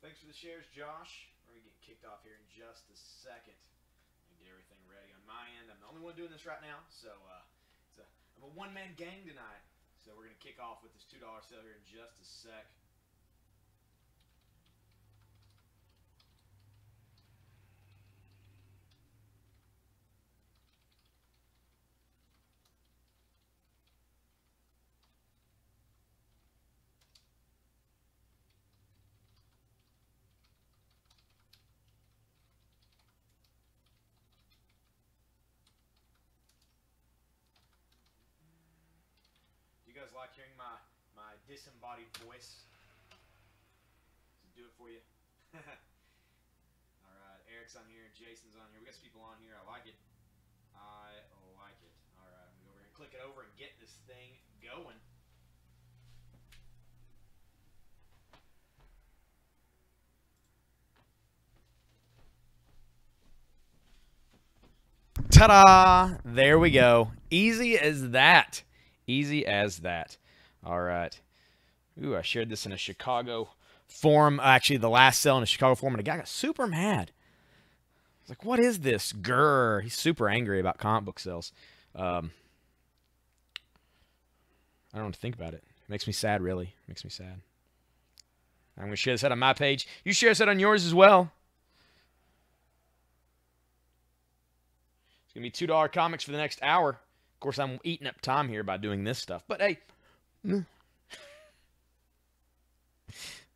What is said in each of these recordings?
Thanks for the shares, Josh. We're going to get kicked off here in just a second. And get everything ready on my end. I'm the only one doing this right now, so I'm a one-man gang tonight. So we're going to kick off with this $2 sale here in just a sec. You guys like hearing my disembodied voice? Does it do it for you? All right, Eric's on here, Jason's on here. We got some people on here. I like it. I like it. All right, I'm gonna go over here and click it over and get this thing going. Ta-da! There we go. Easy as that. Easy as that. All right. Ooh, I shared this in a Chicago forum. Actually, the last sale in a Chicago forum, and a guy got super mad. I was like, what is this? Grr. He's super angry about comic book sales. I don't know what to think about it. It makes me sad, really. It makes me sad. I'm going to share this out on my page. You share this out on yours as well. It's going to be $2 comics for the next hour. Of course, I'm eating up time here by doing this stuff. But, hey.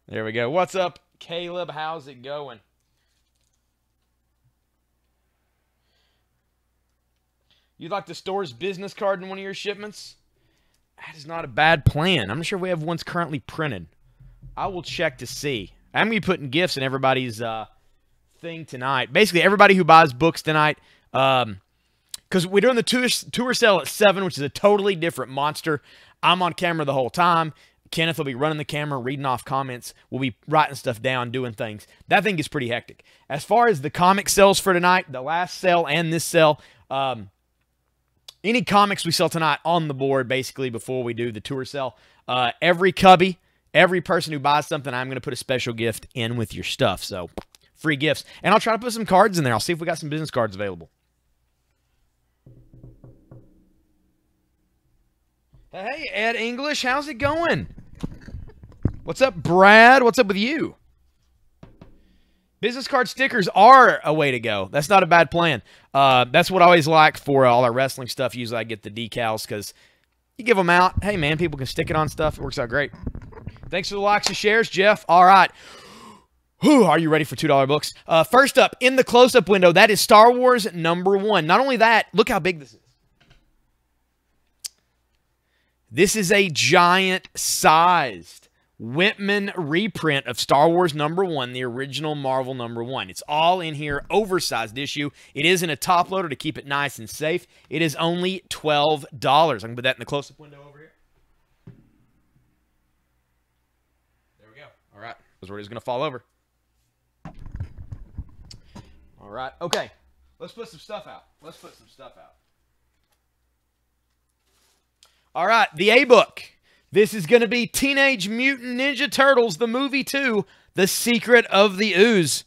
There we go. What's up, Caleb? How's it going? You'd like the store's business card in one of your shipments? That is not a bad plan. I'm not sure if we have ones currently printed. I will check to see. I'm going to be putting gifts in everybody's thing tonight. Basically, everybody who buys books tonight, because we're doing the tour sale at 7, which is a totally different monster. I'm on camera the whole time. Kenneth will be running the camera, reading off comments. We'll be writing stuff down, doing things. That thing is pretty hectic. As far as the comic sales for tonight, the last sale and this sale, any comics we sell tonight on the board, basically, before we do the tour sale, every cubby, every person who buys something, I'm going to put a special gift in with your stuff. So, free gifts. And I'll try to put some cards in there. I'll see if we got some business cards available. Hey, Ed English, how's it going? What's up, Brad? What's up with you? Business card stickers are a way to go. That's not a bad plan. That's what I always like for all our wrestling stuff. Usually I get the decals because you give them out. Hey, man, people can stick it on stuff. It works out great. Thanks for the likes and shares, Jeff. All right. Whew, are you ready for $2 books? First up, in the close-up window, that is Star Wars #1. Not only that, look how big this is. This is a giant-sized Whitman reprint of Star Wars #1, the original Marvel #1. It's all in here, oversized issue. It is in a top loader to keep it nice and safe. It is only $12. I can put that in the close-up window over here. There we go. All right. That's where it's going to fall over. All right. Okay. Let's put some stuff out. Let's put some stuff out. All right, the A-book. This is going to be Teenage Mutant Ninja Turtles, the movie 2, The Secret of the Ooze.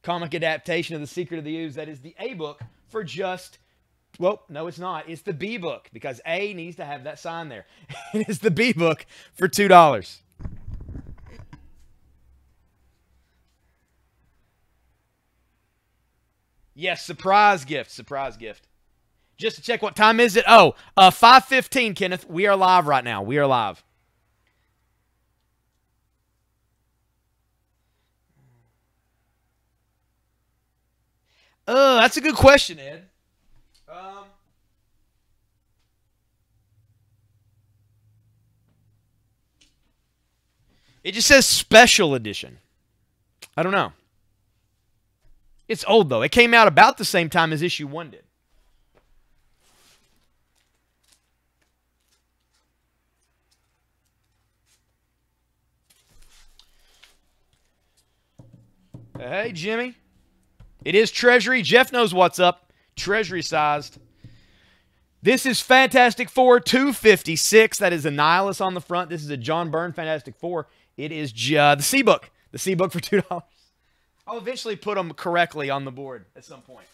Comic adaptation of The Secret of the Ooze. That is the A-book for just, well, no, it's not. It's the B-book because A needs to have that sign there. It is the B-book for $2. Yes, surprise gift, surprise gift. Just to check what time is it? Oh, 5:15, Kenneth. We are live right now. We are live. That's a good question, Ed. It just says special edition. I don't know. It's old, though. It came out about the same time as issue 1 did. Hey, Jimmy. It is Treasury. Jeff knows what's up. Treasury-sized. This is Fantastic Four 256. That is Annihilus on the front. This is a John Byrne Fantastic Four. It is the C-Book. The C book for $2. I'll eventually put them correctly on the board at some point.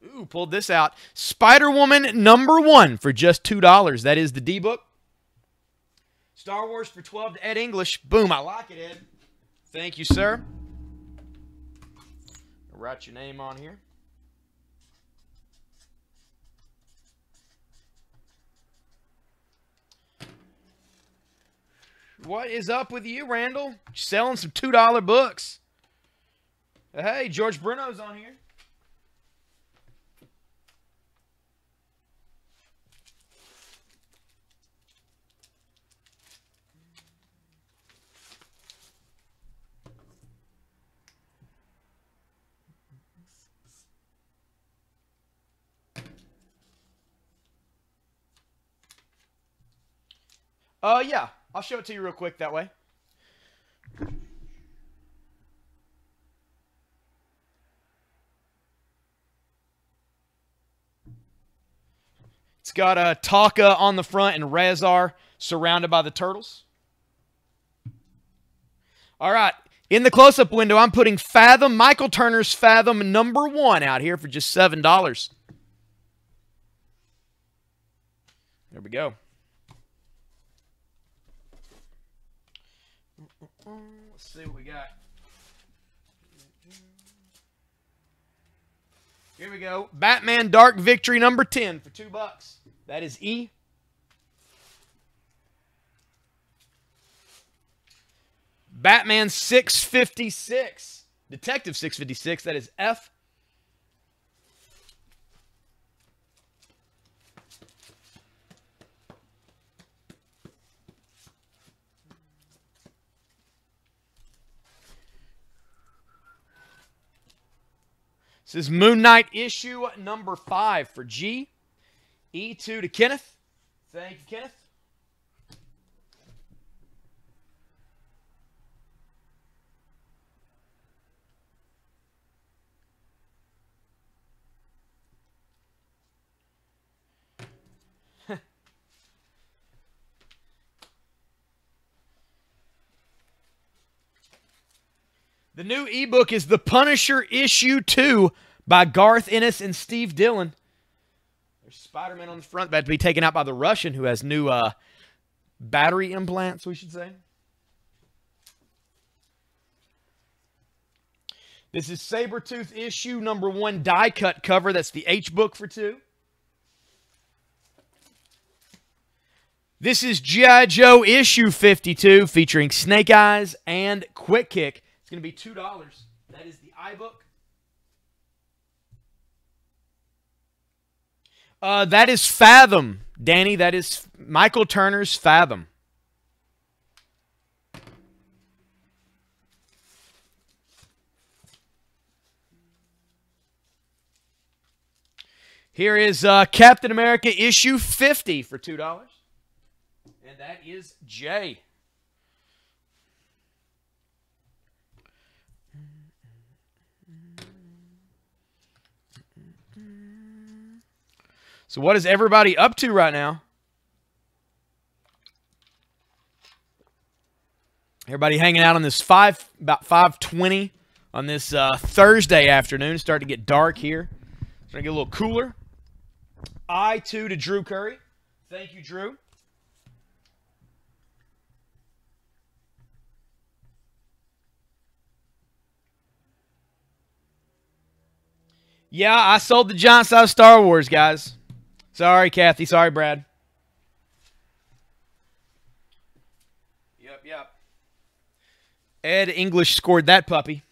Ooh, pulled this out. Spider-Woman #1 for just $2. That is the D book. Star Wars for 12 to Ed English. Boom, I like it, Ed. Thank you, sir. I'll write your name on here. What is up with you, Randall? Selling some $2 books. Hey, George Bruno's on here. Yeah. I'll show it to you real quick that way. It's got Taka on the front and Rezar surrounded by the turtles. All right. In the close-up window, I'm putting Fathom, Michael Turner's Fathom #1 out here for just $7. There we go. Let's see what we got. Here we go. Batman Dark Victory #10 for $2. That is E. Batman 656. Detective 656. That is F. This is Moon Knight issue #5 for G. E2 to Kenneth. Thank you, Kenneth. The new ebook is The Punisher issue 2 by Garth Ennis and Steve Dillon. There's Spider-Man on the front, about to be taken out by the Russian who has new battery implants, we should say. This is Sabretooth issue #1 die-cut cover. That's the H book for 2. This is G.I. Joe issue 52 featuring Snake Eyes and Quick Kick. It's going to be $2. That is the iBook. That is Fathom, Danny. That is Michael Turner's Fathom. Here is Captain America issue 50 for $2. And that is J. So what is everybody up to right now? Everybody hanging out on this about 5:20 on this Thursday afternoon. It's starting to get dark here. It's starting to get a little cooler. I2 to Drew Curry. Thank you, Drew. Yeah, I sold the giant size Star Wars, guys. Sorry, Kathy. Sorry, Brad. Yep. Ed English scored that puppy.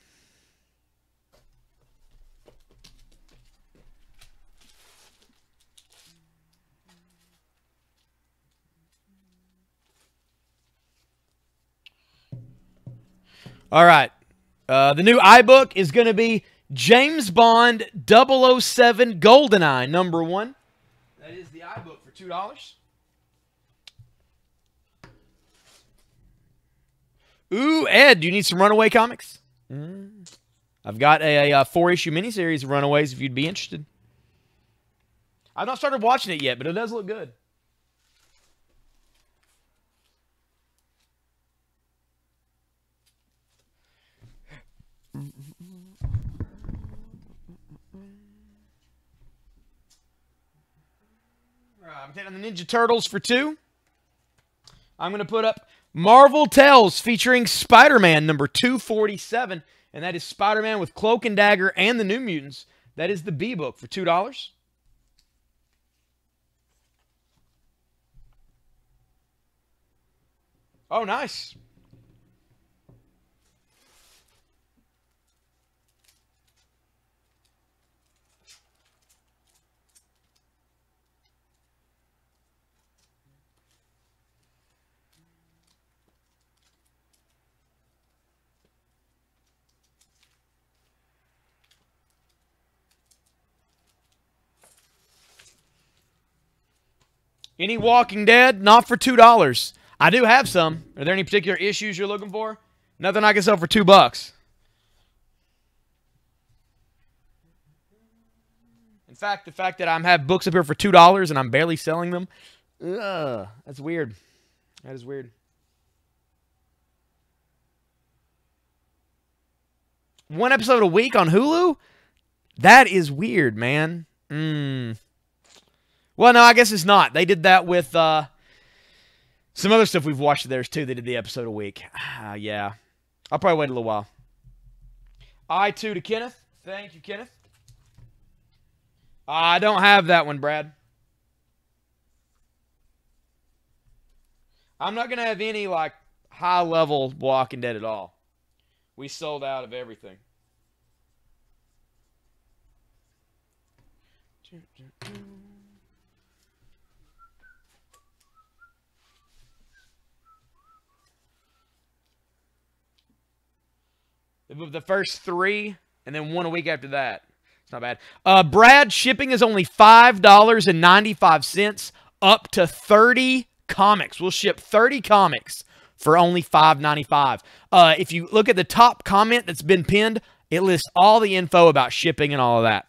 All right. The new iBook is going to be James Bond 007 GoldenEye #1. That is the iBook for $2. Ooh, Ed, do you need some Runaway comics? I've got a 4-issue miniseries of Runaways if you'd be interested. I've not started watching it yet, but it does look good. I'm taking the Ninja Turtles for 2. I'm going to put up Marvel Tales featuring Spider-Man number 247. And that is Spider-Man with Cloak and Dagger and the New Mutants. That is the B book for $2. Oh, nice. Any Walking Dead? Not for $2. I do have some. Are there any particular issues you're looking for? Nothing I can sell for $2. In fact, the fact that I have books up here for $2 and I'm barely selling them, that's weird. That is weird. One episode a week on Hulu? That is weird, man. Well, no, I guess it's not. They did that with some other stuff we've watched of theirs, too. They did the episode a week. Yeah. I'll probably wait a little while. I2 to Kenneth. Thank you, Kenneth. I don't have that one, Brad. I'm not going to have any, like, high-level Walking Dead at all. We sold out of everything. They moved the first 3, and then 1 a week after that. It's not bad. Brad, shipping is only $5.95 up to 30 comics. We'll ship 30 comics for only $5.95. If you look at the top comment that's been pinned, it lists all the info about shipping and all of that.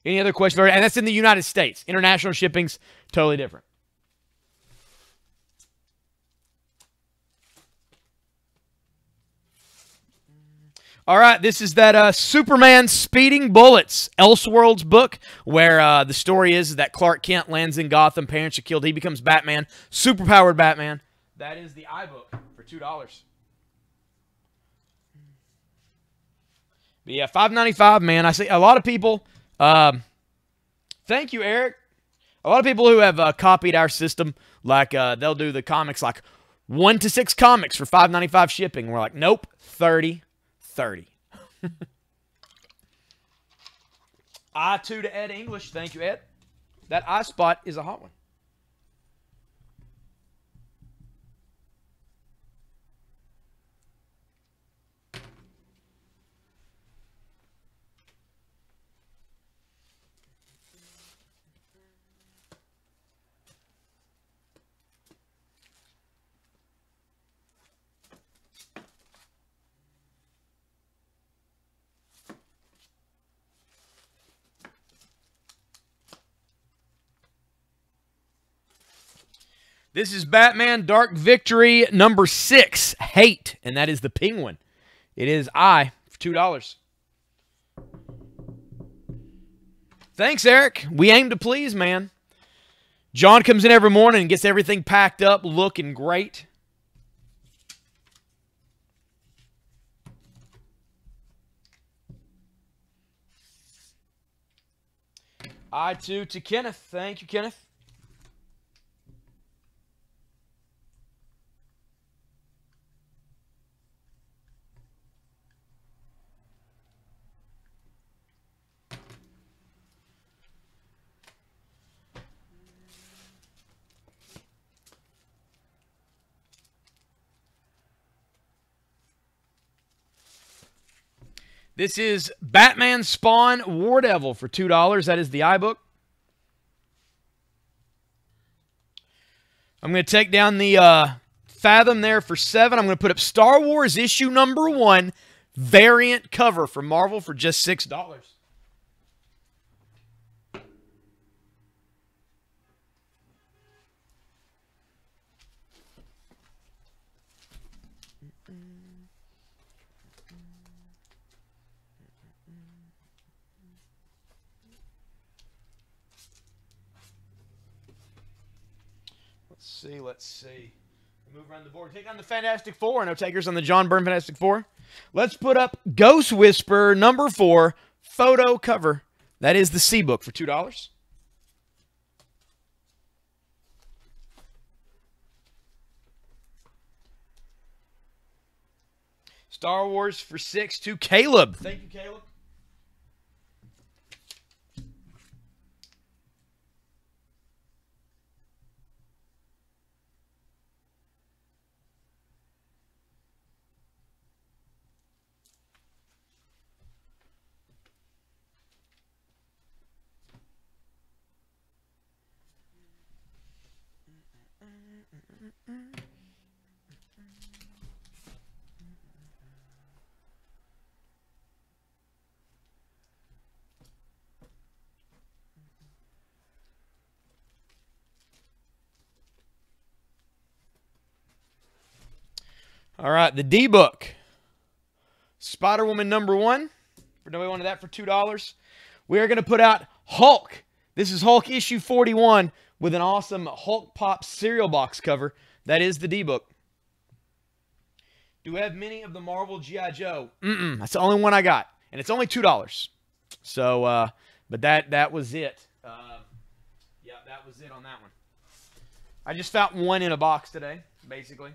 Any other questions? And that's in the United States. International shipping's totally different. All right, this is that Superman Speeding Bullets, Elseworlds book, where the story is that Clark Kent lands in Gotham, parents are killed, he becomes Batman, superpowered Batman. That is the iBook for $2. But yeah, $5.95, man. I see a lot of people, thank you, Eric. A lot of people who have copied our system, like they'll do the comics like 1 to 6 comics for $5.95 shipping. We're like, nope, 30. I2 to Ed English. Thank you, Ed. That I spot is a hot one. This is Batman Dark Victory number 6, Hate, and that is the Penguin. It is I for $2. Thanks, Eric. We aim to please, man. John comes in every morning and gets everything packed up, looking great. I2 to Kenneth. Thank you, Kenneth. This is Batman Spawn War Devil for $2. That is the iBook. I'm going to take down the Fathom there for $7. I'm going to put up Star Wars issue number 1 variant cover for Marvel for just $6. Let's see. Move around the board. Take on the Fantastic Four. No takers on the John Byrne Fantastic Four. Let's put up Ghost Whisperer number 4 photo cover. That is the C book for $2. Star Wars for 6 to Caleb. Thank you, Caleb. All right, the D book. Spider-Woman number 1. For nobody wanted that for $2. We are going to put out Hulk. This is Hulk issue 41 with an awesome Hulk Pop cereal box cover. That is the D book. Do we have many of the Marvel G.I. Joe? That's the only one I got, and it's only $2. So, but that was it. Yeah, that was it on that one. I just found one in a box today, basically.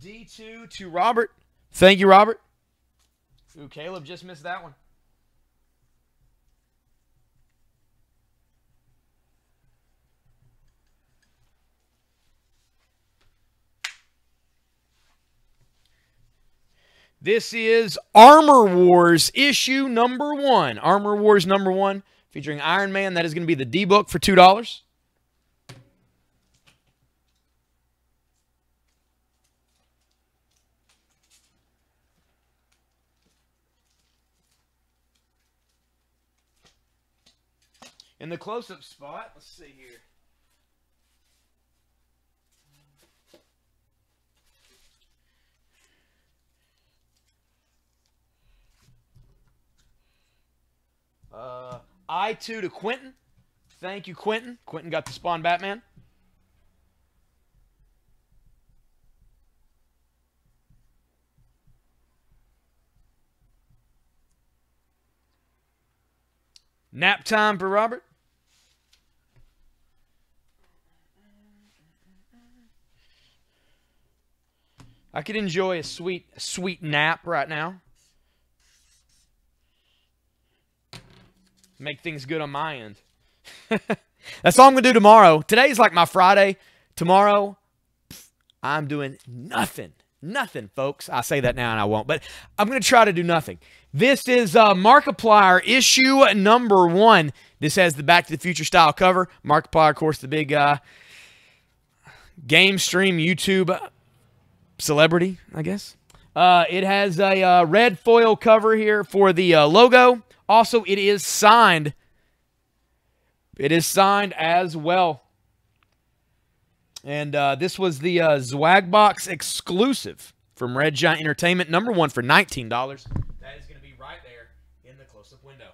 D2 to Robert. Thank you, Robert. Ooh, Caleb just missed that one. This is Armor Wars issue number 1. Armor Wars number 1 featuring Iron Man. That is going to be the D book for $2. In the close-up spot, let's see here. I2 to Quentin. Thank you, Quentin. Quentin got the Spawn Batman. Nap time for Robert. I could enjoy a sweet nap right now. Make things good on my end. That's all I'm going to do tomorrow. Today's like my Friday. Tomorrow, I'm doing nothing. Nothing, folks. I say that now and I won't. But I'm going to try to do nothing. This is Markiplier issue number 1. This has the Back to the Future style cover. Markiplier, of course, the big game stream YouTube celebrity, I guess. It has a red foil cover here for the logo. Also, it is signed. It is signed as well. And this was the Zwagbox exclusive from Red Giant Entertainment. Number 1 for $19. That is going to be right there in the close-up window.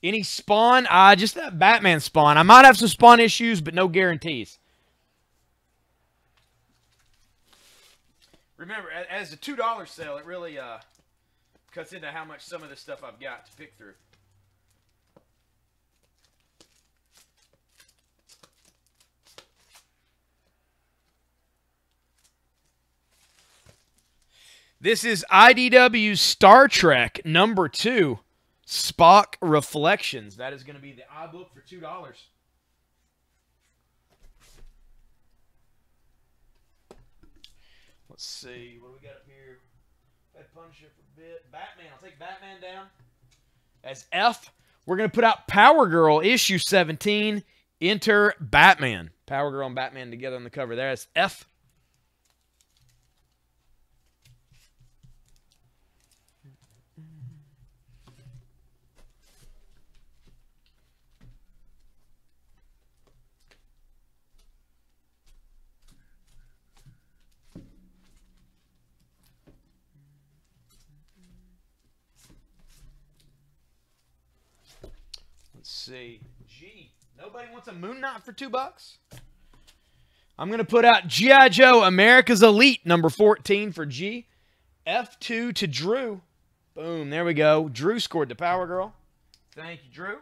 Any Spawn? Just that Batman Spawn. I might have some Spawn issues, but no guarantees. Remember, as a $2 sale, it really cuts into how much some of the stuff I've got to pick through. This is IDW Star Trek number 2, Spock Reflections. That is going to be the iBook for $2. Let's see. What do we got up here? That Punisher for a bit. Batman. I'll take Batman down. As F, we're going to put out Power Girl issue 17. Enter Batman. Power Girl and Batman together on the cover. There's F. see. G. Nobody wants a Moon Knight for $2? I'm going to put out G.I. Joe America's Elite, number 14 for G. F2 to Drew. Boom, there we go. Drew scored the Power Girl. Thank you, Drew.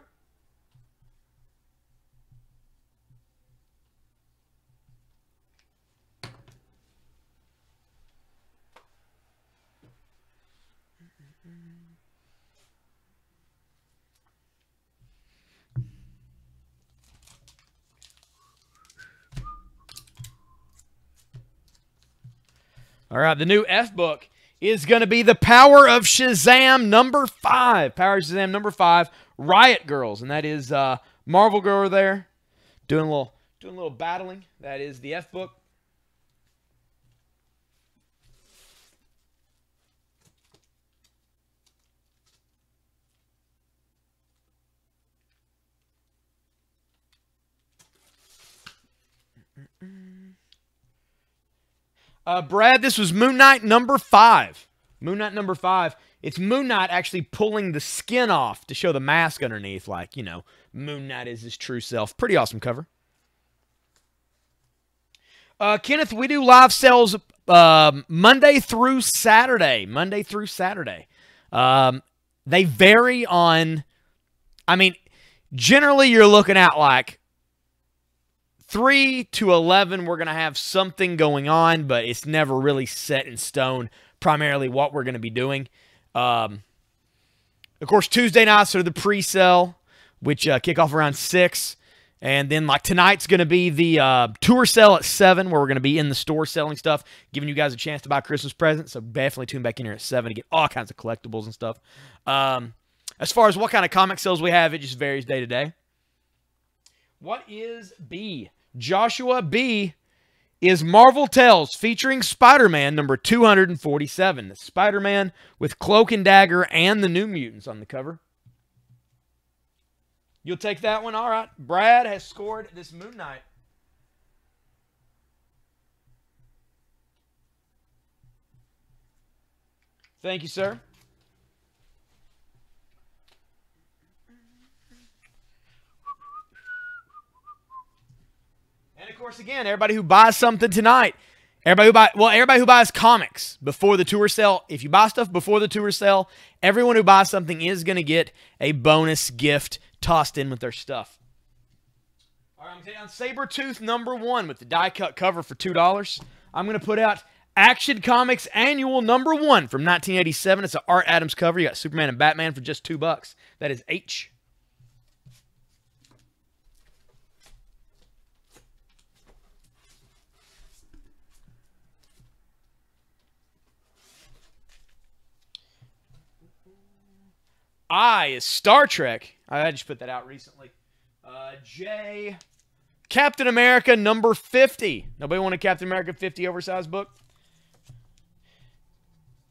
All right, the new F book is going to be the Power of Shazam number 5. Power of Shazam number 5, Riot Girls, and that is Marvel Girl there doing a little battling. That is the F book. Brad, this was Moon Knight number 5. Moon Knight number 5. It's Moon Knight actually pulling the skin off to show the mask underneath, like, you know, Moon Knight is his true self. Pretty awesome cover. Kenneth, we do live sales Monday through Saturday. Monday through Saturday. They vary on, I mean, generally you're looking at like 3 to 11, we're going to have something going on, but it's never really set in stone primarily what we're going to be doing. Of course, Tuesday nights are the pre-sale, which kick off around 6. And then like tonight's going to be the tour sale at 7, where we're going to be in the store selling stuff, giving you guys a chance to buy Christmas presents. So definitely tune back in here at 7 to get all kinds of collectibles and stuff. As far as what kind of comic sales we have, it just varies day to day. What is B? Joshua B is Marvel Tales featuring Spider-Man number 247. Spider-Man with Cloak and Dagger and the New Mutants on the cover. You'll take that one? All right. Brad has scored this Moon Knight. Thank you, sir. And of course, again, everybody who buys something tonight, everybody who buys comics before the tour sale, if you buy stuff before the tour sale, everyone who buys something is going to get a bonus gift tossed in with their stuff. All right, I'm taking on Sabretooth number 1 with the die-cut cover for $2. I'm going to put out Action Comics Annual number 1 from 1987. It's an Art Adams cover. You got Superman and Batman for just $2. That is H. I is Star Trek. I just put that out recently. J, Captain America number 50. Nobody want a Captain America 50 oversized book?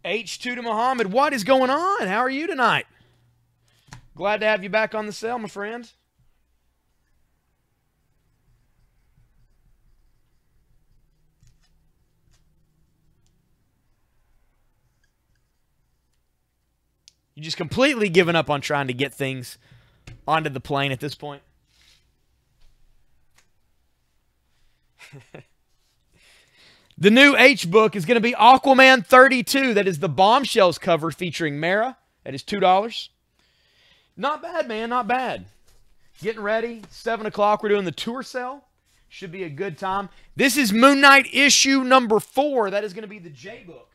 H2 to Muhammad. What is going on? How are you tonight? Glad to have you back on the sale, my friend. You just completely given up on trying to get things onto the plane at this point. The new H book is going to be Aquaman 32. That is the Bombshells cover featuring Mara. That is $2. Not bad, man. Not bad. Getting ready. 7 o'clock. We're doing the tour sale. Should be a good time. This is Moon Knight issue number 4. That is going to be the J book.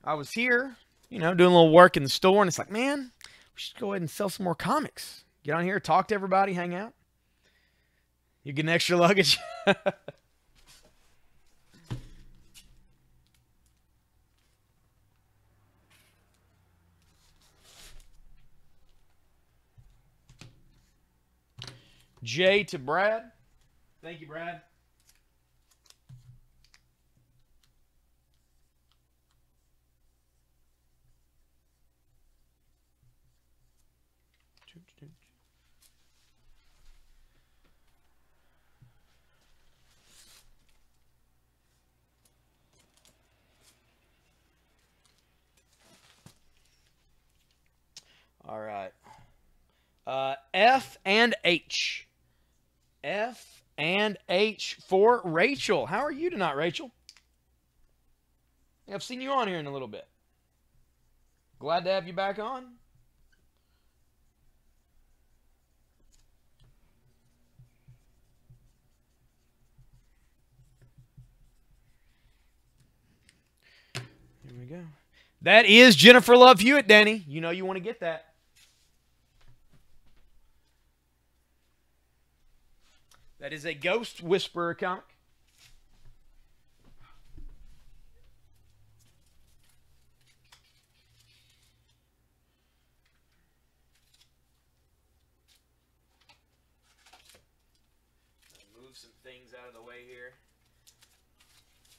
I was here, you know, doing a little work in the store, and it's like, man, we should go ahead and sell some more comics. Get on here, talk to everybody, hang out. You get an extra luggage. J to Brad. Thank you, Brad. F and H. F and H for Rachel. How are you tonight, Rachel? I've seen you on here in a little bit. Glad to have you back on. Here we go. That is Jennifer Love Hewitt, Danny. You know you want to get that. That is a Ghost Whisperer comic. Move some things out of the way here.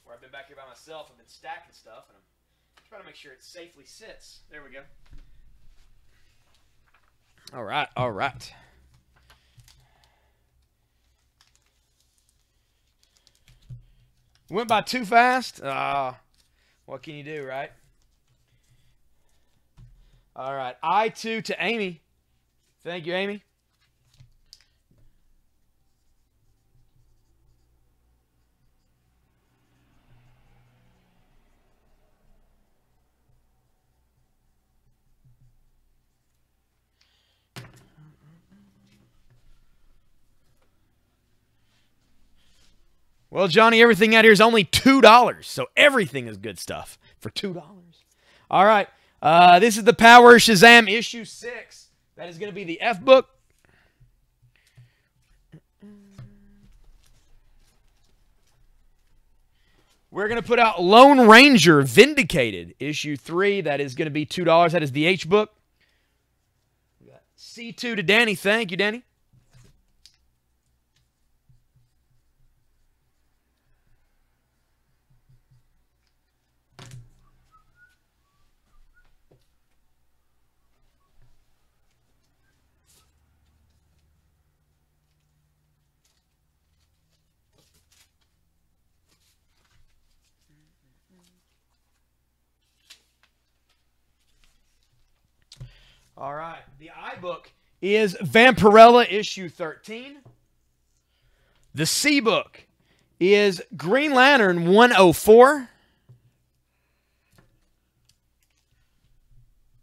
Where I've been back here by myself, I've been stacking stuff, and I'm trying to make sure it safely sits. There we go. All right, all right. Went by too fast. What can you do, right? All right, I2 to Amy. Thank you, Amy. Well, Johnny, everything out here is only $2, so everything is good stuff for $2. All right, this is the Power Shazam issue 6. That is going to be the F book. We're going to put out Lone Ranger Vindicated issue 3. That is going to be $2. That is the H book. We got C2 to Danny. Thank you, Danny. All right, the I book is Vampirella issue 13. The C book is Green Lantern 104.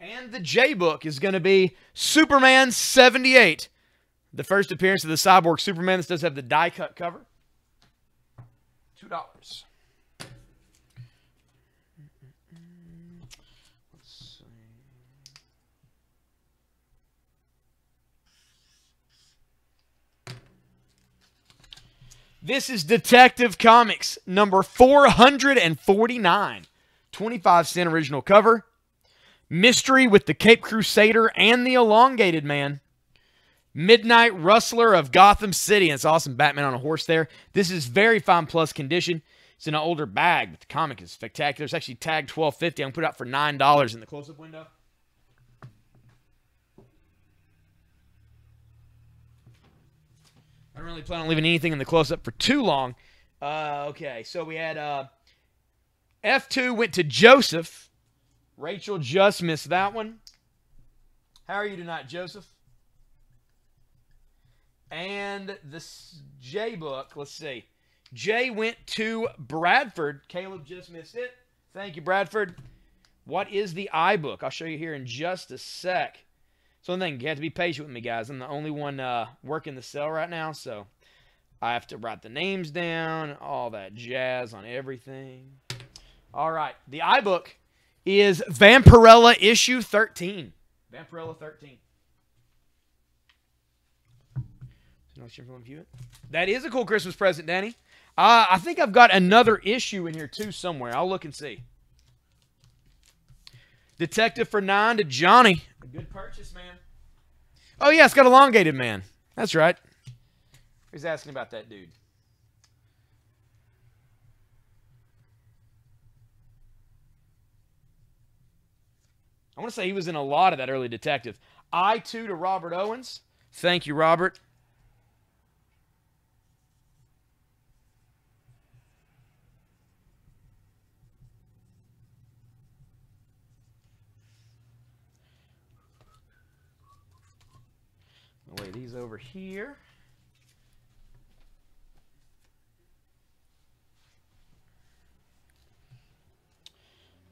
And the J book is going to be Superman 78. The first appearance of the Cyborg Superman. This does have the die-cut cover. $2. This is Detective Comics number 449. 25-cent original cover. Mystery with the Cape Crusader and the Elongated Man. Midnight Rustler of Gotham City. And it's awesome. Batman on a horse there. This is very fine plus condition. It's in an older bag, but the comic is spectacular. It's actually tagged $12.50. I'm going to put it out for $9 in the close-up window. I don't really plan on leaving anything in the close-up for too long. Okay, so we had F2 went to Joseph. Rachel just missed that one. How are you tonight, Joseph? And this J book, let's see. J went to Bradford. Caleb just missed it. Thank you, Bradford. What is the I book? I'll show you here in just a sec. So one thing, you have to be patient with me, guys. I'm the only one working the cell right now, so I have to write the names down, all that jazz on everything. All right, the I book is Vampirella issue 13. Vampirella 13. That is a cool Christmas present, Danny. I think I've got another issue in here, too, somewhere. I'll look and see. Detective for 9 to Johnny. A good purchase, man. Oh, yeah, it's got Elongated Man. That's right. He's asking about that dude. I want to say he was in a lot of that early Detective. I2 to Robert Owens. Thank you, Robert. Lay these over here.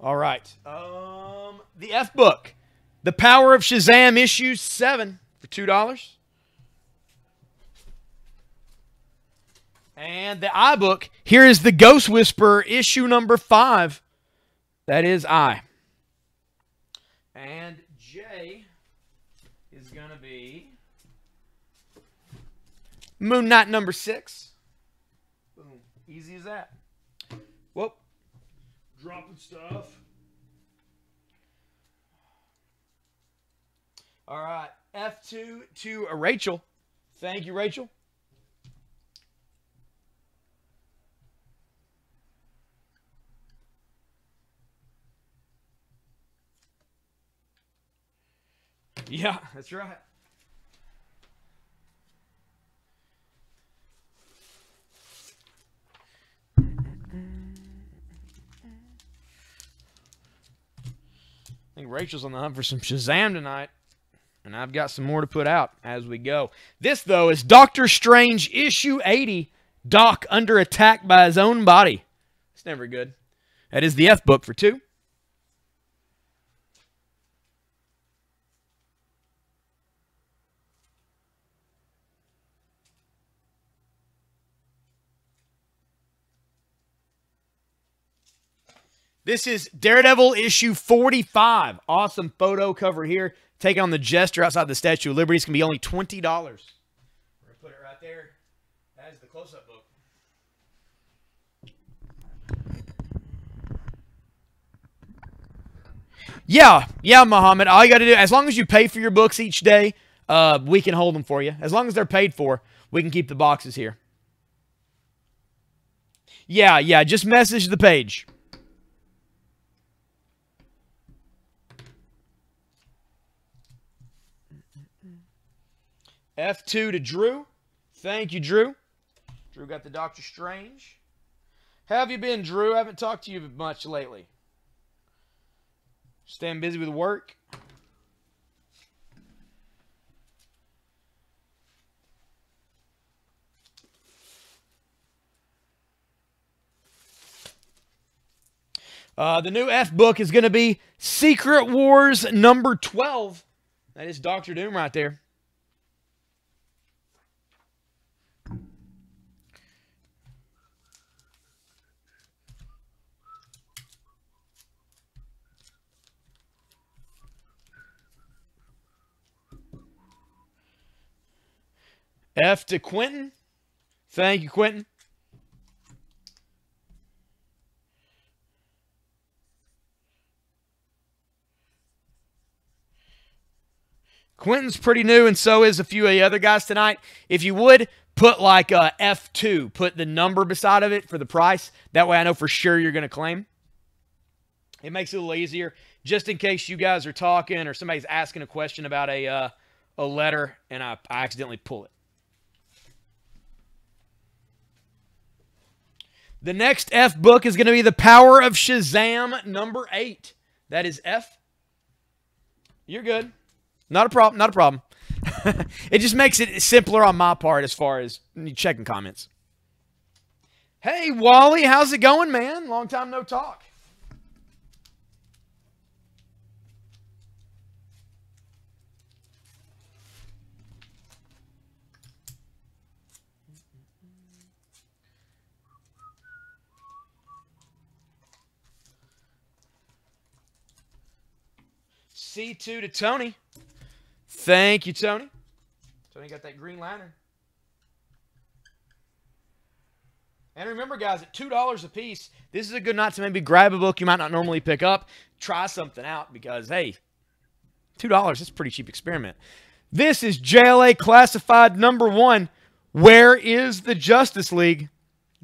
All right. The F book. The Power of Shazam issue 7 for $2. And the I book. Here is the Ghost Whisperer issue number 5. That is I. And J is going to be Moon Knight number 6. Boom. Easy as that. Whoop. Dropping stuff. All right. F2 to Rachel. Thank you, Rachel. Yeah, that's right. I think Rachel's on the hunt for some Shazam tonight. And I've got some more to put out as we go. This, though, is Doctor Strange issue 80. Doc under attack by his own body. It's never good. That is the F book for 2. This is Daredevil issue 45. Awesome photo cover here. Taking on the Jester outside the Statue of Liberty. It's going to be only $20. We're going to put it right there. That is the close-up book. Yeah, Muhammad. All you got to do, as long as you pay for your books each day, we can hold them for you. As long as they're paid for, we can keep the boxes here. Yeah, just message the page. F2 to Drew. Thank you, Drew. Drew got the Doctor Strange. How have you been, Drew? I haven't talked to you much lately. Staying busy with work? The new F book is going to be Secret Wars number 12. That is Doctor Doom right there. F to Quentin. Thank you, Quentin. Quentin's pretty new, and so is a few of the other guys tonight. If you would, put like a F2. Put the number beside of it for the price. That way I know for sure you're going to claim. It makes it a little easier, just in case you guys are talking or somebody's asking a question about a letter, and I accidentally pull it. The next F book is going to be The Power of Shazam number 8. That is F. You're good. Not a problem. Not a problem. It just makes it simpler on my part as far as checking comments. Hey, Wally. How's it going, man? Long time no talk. C2 to Tony. Thank you, Tony. Tony got that Green Lantern. And remember, guys, at $2 a piece, this is a good night to maybe grab a book you might not normally pick up. Try something out because, hey, $2, that's a pretty cheap experiment. This is JLA Classified number 1. Where is the Justice League?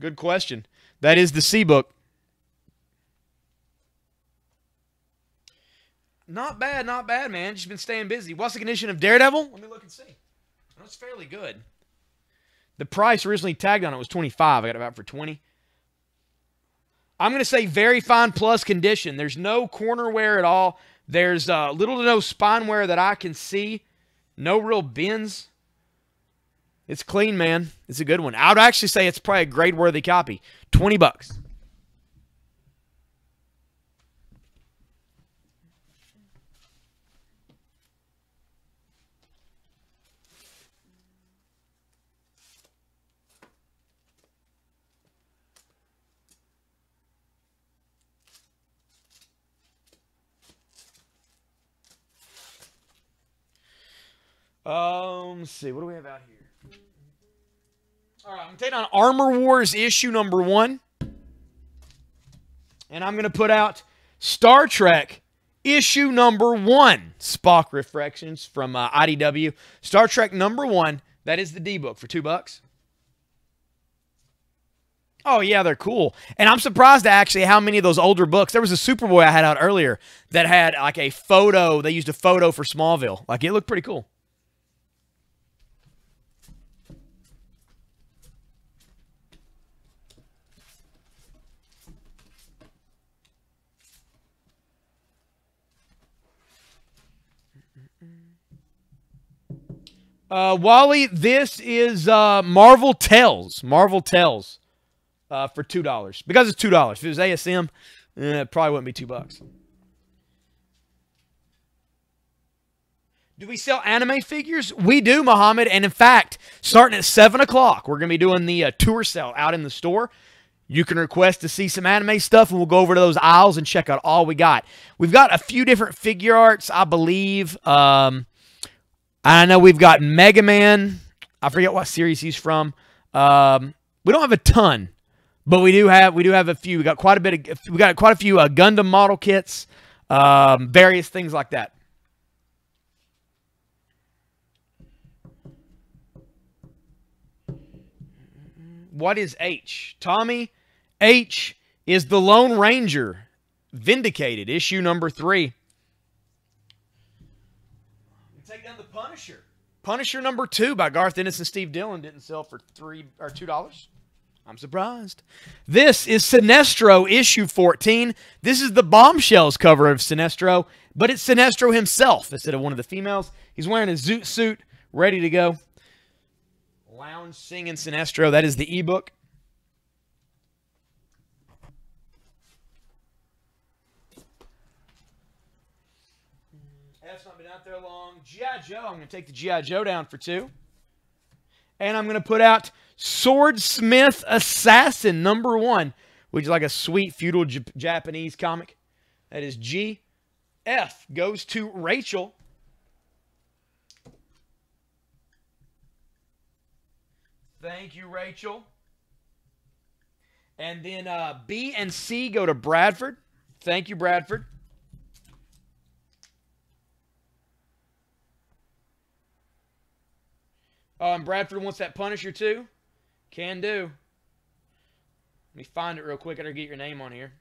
Good question. That is the C book. Not bad, man. Just been staying busy. What's the condition of Daredevil? Let me look and see. That's fairly good. The price originally tagged on it was $25. I got it about for $20. I'm going to say very fine plus condition. There's no corner wear at all. There's little to no spine wear that I can see. No real bends. It's clean, man. It's a good one. I would actually say it's probably a grade-worthy copy. $20. Let's see. What do we have out here? All right, I'm taking on Armor Wars issue number 1. And I'm going to put out Star Trek issue number 1. Spock Reflections from IDW. Star Trek number 1. That is the D-book for $2. Oh, yeah, they're cool. And I'm surprised at actually how many of those older books. There was a Superboy I had out earlier that had like a photo. They used a photo for Smallville. Like, it looked pretty cool. Wally, this is Marvel Tales. Marvel Tales for $2. Because it's $2. If it was ASM, it probably wouldn't be $2. Do we sell anime figures? We do, Muhammad. And in fact, starting at 7 o'clock, we're going to be doing the tour sale out in the store. You can request to see some anime stuff, and we'll go over to those aisles and check out all we got. We've got a few different figure arts, I believe. I know we've got Mega Man. I forget what series he's from. We don't have a ton, but we do have a few. We got quite a few Gundam model kits, various things like that. What is H? Tommy, H is the Lone Ranger. Vindicated, issue number 3. Take down the Punisher. Punisher number 2 by Garth Ennis and Steve Dillon didn't sell for $2. I'm surprised. This is Sinestro issue 14. This is the Bombshells cover of Sinestro, but it's Sinestro himself instead of one of the females. He's wearing a zoot suit, ready to go. Lounge singing Sinestro. That is the ebook. That's not been out there long. G.I. Joe. I'm going to take the G.I. Joe down for $2. And I'm going to put out Swordsmith Assassin number 1, which is like a sweet feudal Japanese comic. That is G. F goes to Rachel. Thank you, Rachel. And then B and C go to Bradford. Thank you, Bradford. Oh, and Bradford wants that Punisher too? Can do. Let me find it real quick. I gotta get your name on here.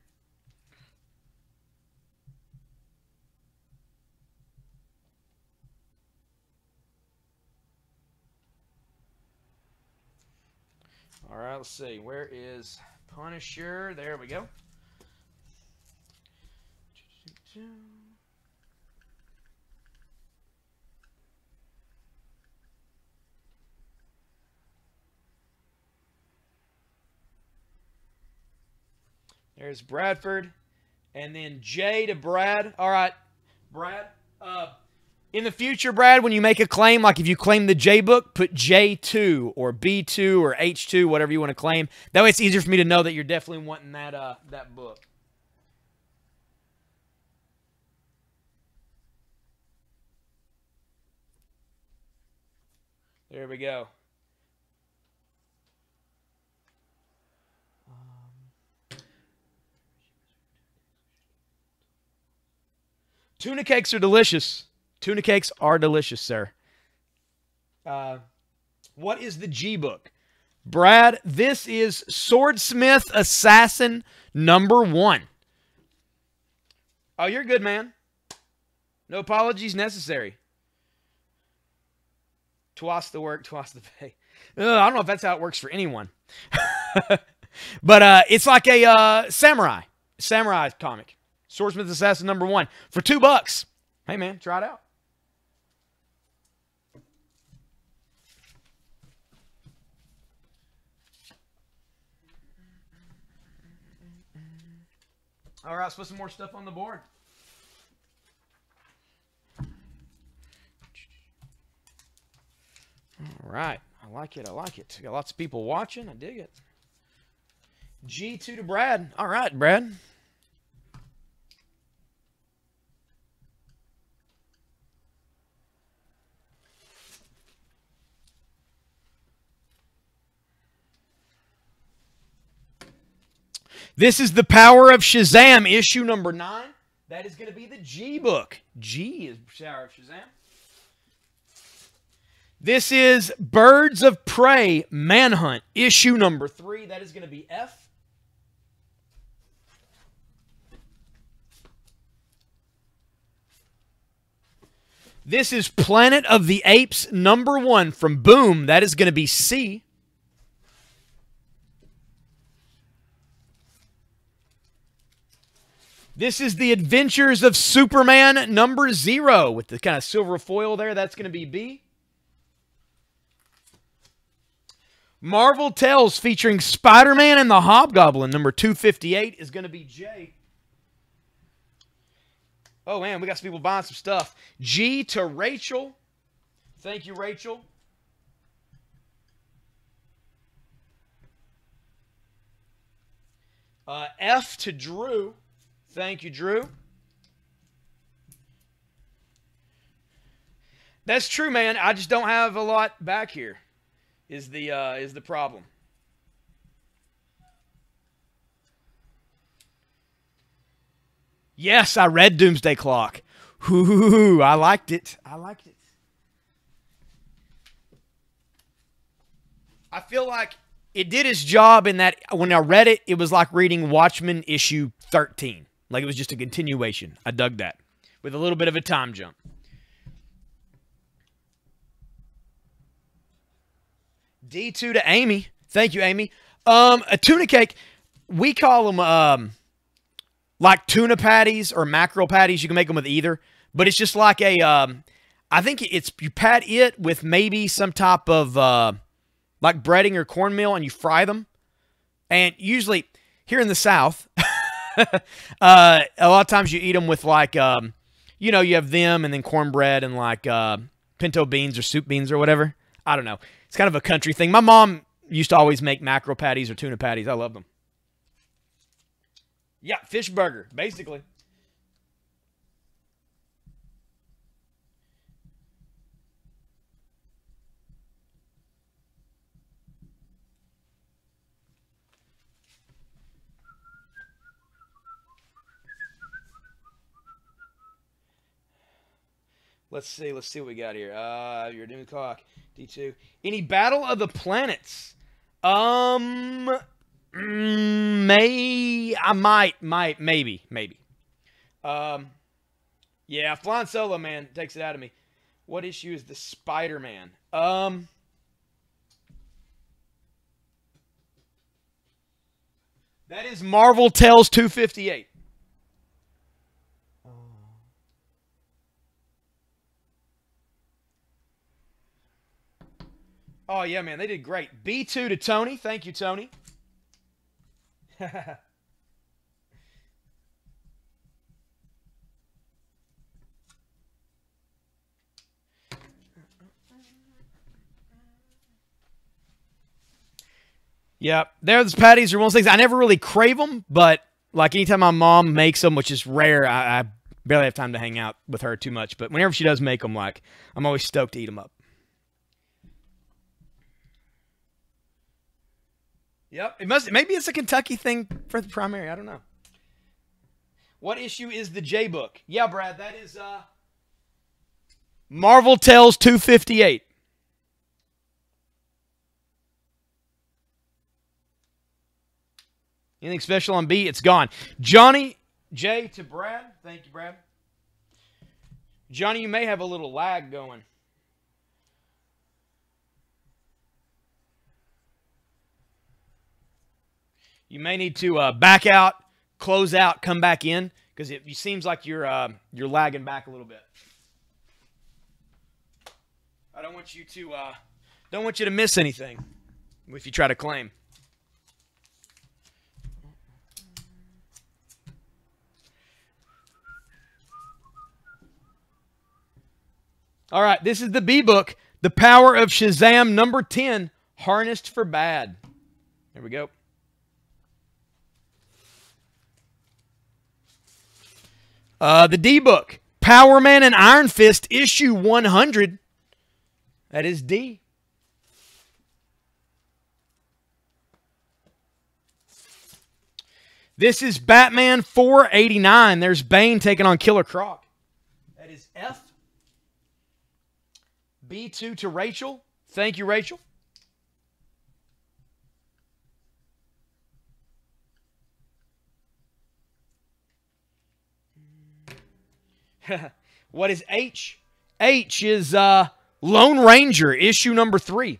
All right, let's see. Where is Punisher? There we go. There's Bradford. And then J to Brad. All right, Brad. In the future, Brad, when you make a claim, like if you claim the J book, put J2 or B2 or H2, whatever you want to claim. That way it's easier for me to know that you're definitely wanting that, that book. There we go. Tuna cakes are delicious. Tuna cakes are delicious, sir. What is the G book? Brad, this is Swordsmith Assassin number 1. Oh, you're good, man. No apologies necessary. Twice the work, twice the pay. I don't know if that's how it works for anyone. But it's like a samurai comic. Swordsmith Assassin number 1 for $2. Hey, man, try it out. All right, let's put some more stuff on the board. All right. I like it. I like it. We got lots of people watching. I dig it. G2 to Brad. All right, Brad. This is The Power of Shazam, issue number 9. That is going to be the G book. G is Power of Shazam. This is Birds of Prey Manhunt, issue number 3. That is going to be F. This is Planet of the Apes number 1 from Boom. That is going to be C. This is The Adventures of Superman number 0 with the kind of silver foil there. That's going to be B. Marvel Tales featuring Spider-Man and the Hobgoblin number 258 is going to be J. Oh, man, we got some people buying some stuff. G to Rachel. Thank you, Rachel. F to Drew. Thank you, Drew. That's true, man. I just don't have a lot back here. Is the problem. Yes, I read Doomsday Clock. Ooh, I liked it. I liked it. I feel like it did its job in that when I read it, it was like reading Watchmen issue 13. Like it was just a continuation. I dug that. With a little bit of a time jump. D2 to Amy. Thank you, Amy. A tuna cake, we call them like tuna patties or mackerel patties. You can make them with either. But it's just like a, I think it's, you pat it with maybe some type of like breading or cornmeal and you fry them. And usually here in the South, a lot of times you eat them with like, you know, you have them and then cornbread and like pinto beans or soup beans or whatever. I don't know. It's kind of a country thing. My mom used to always make mackerel patties or tuna patties. I love them. Yeah, fish burger, basically. Let's see what we got here. You're doing clock. D2. Any Battle of the Planets? Maybe. Yeah, Flying Solo, man, takes it out of me. What issue is the Spider-Man? That is Marvel Tales 258. Oh, yeah, man, they did great. B2 to Tony. Thank you, Tony. Yeah, those patties are one of those things. I never really crave them, but like anytime my mom makes them, which is rare, I barely have time to hang out with her too much. But whenever she does make them, like I'm always stoked to eat them up. Yep, maybe it's a Kentucky thing for the primary. I don't know. What issue is the J book? Yeah, Brad, that is Marvel Tales 258. Anything special on B? It's gone. Johnny J to Brad. Thank you, Brad. Johnny, you may have a little lag going. You may need to back out, close out, come back in, because it seems like you're lagging back a little bit. I don't want you to miss anything if you try to claim. All right, this is the B book, The Power of Shazam, number 10, Harnessed for Bad. There we go. The D book, Power Man and Iron Fist, issue 100. That is D. This is Batman 489. There's Bane taking on Killer Croc. That is F. B2 to Rachel. Thank you, Rachel. What is H? H is Lone Ranger, issue number 3.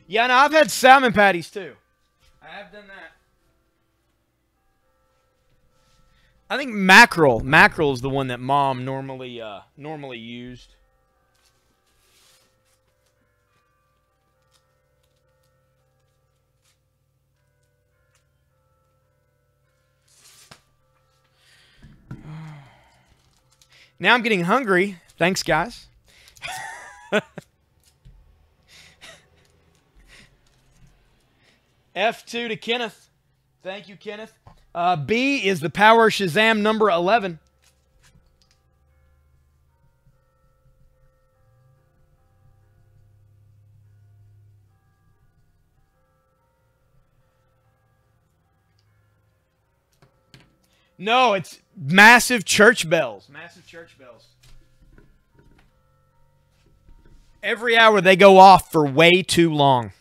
Yeah, no, I've had salmon patties too. I have done that. I think mackerel. Mackerel is the one that Mom normally used. Now I'm getting hungry. Thanks, guys. F2 to Kenneth. Thank you, Kenneth. B is The Power of Shazam, number 11. No, it's Massive Church Bells. Massive Church Bells. Every hour they go off for way too long.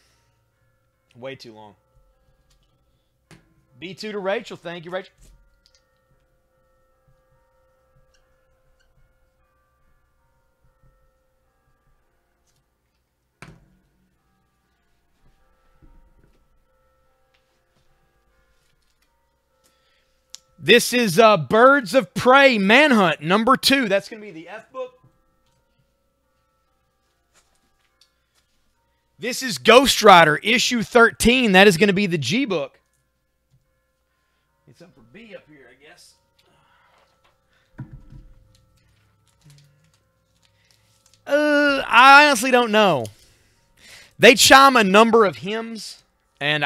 Way too long. B2 to Rachel. Thank you, Rachel. This is Birds of Prey Manhunt, number 2. That's going to be the F book. This is Ghost Rider, issue 13. That is going to be the G book. Get something for B up here, I guess. I honestly don't know. They chime a number of hymns, and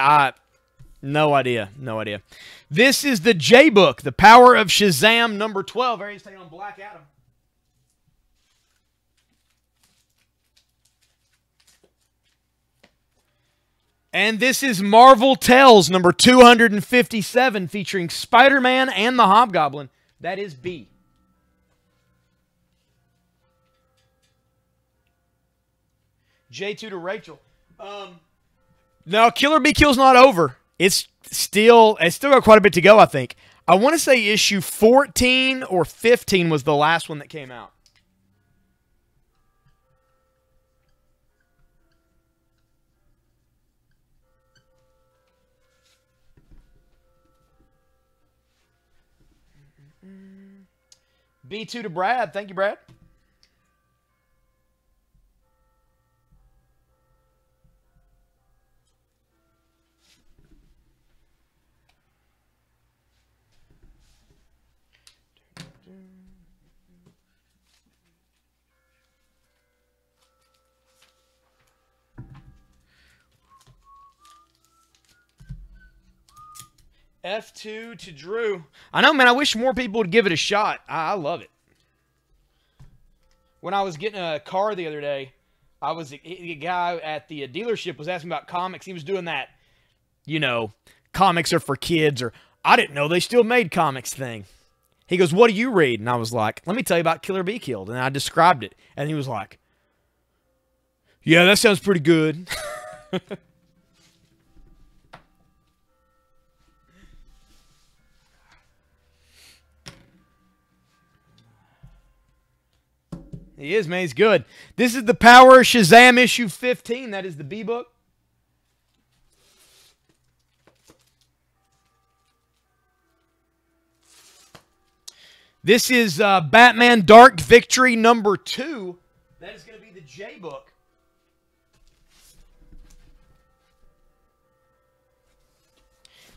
no idea. No idea. This is the J book, The Power of Shazam, number 12. Everybody's taking on Black Adam. And this is Marvel Tales, number 257, featuring Spider-Man and the Hobgoblin. That is B. J2 to Rachel. No, Killer Bee Kill's not over. It's still got quite a bit to go, I think. I want to say issue 14 or 15 was the last one that came out. B2 to Brad. Thank you, Brad. F2 to Drew. I know, man. I wish more people would give it a shot. I love it. When I was getting a car the other day, the guy at the dealership was asking about comics. He was doing that, comics are for kids, or I didn't know they still made comics thing. He goes, "What do you read?" And I was like, "Let me tell you about Killer Bee Killed." And I described it. And he was like, "Yeah, that sounds pretty good." He is, man. He's good. This is The Power of Shazam, issue 15. That is the B book. This is Batman Dark Victory number 2. That is going to be the J book.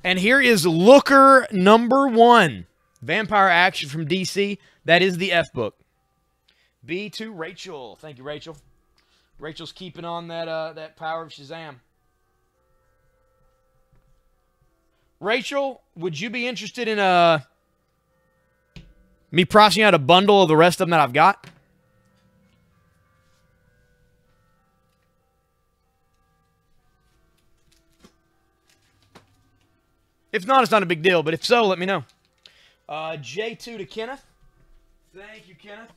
And here is Looker number 1. Vampire Action from DC. That is the F book. B to Rachel. Thank you, Rachel. Rachel's keeping on that power of Shazam. Rachel, would you be interested in me pricing out a bundle of the rest of them that I've got? If not, it's not a big deal. But if so, let me know. J2 to Kenneth. Thank you, Kenneth.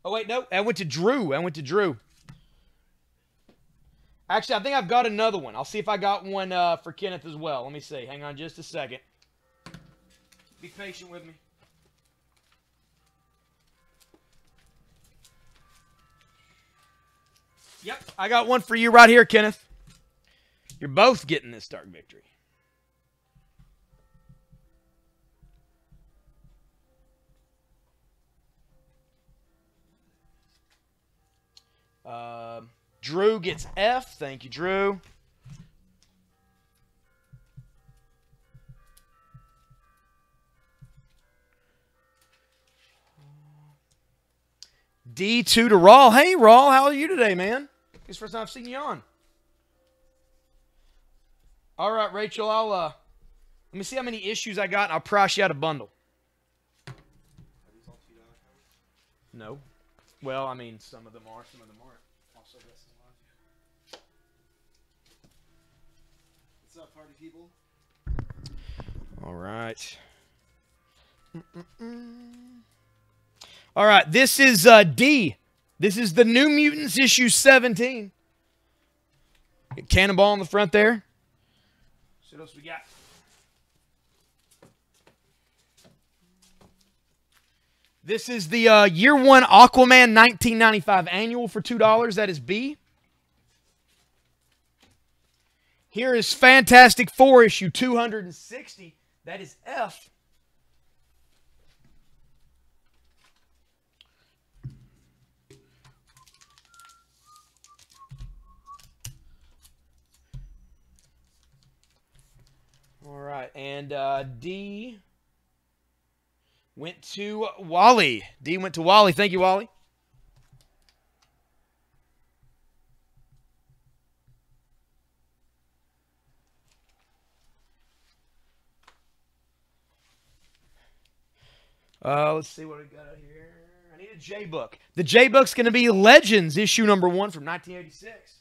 Oh, wait, no. I went to Drew. Actually, I think I've got another one. I'll see if I got one for Kenneth as well. Let me see. Hang on just a second. Be patient with me. Yep, I got one for you right here, Kenneth. You're both getting this Dark Victory. Drew gets F. Thank you, Drew. D2 to Rawl. Hey, Rawl, how are you today, man? It's the first time I've seen you on. All right, Rachel, let me see how many issues I got, and I'll price you out a bundle. Are these all $2 covers? No. Well, I mean, some of them are, some of them aren't. Also, that's a lot. What's up, party people? All right. All right, this is D. This is the New Mutants issue 17. Cannonball on the front there. So what else we got? This is the Year 1 Aquaman 1995 annual for $2. That is B. Here is Fantastic Four issue 260. That is F. All right, and D went to Wally. D went to Wally. Thank you, Wally. Let's see what we got out here. I need a J book. The J book's going to be Legends, issue number 1 from 1986.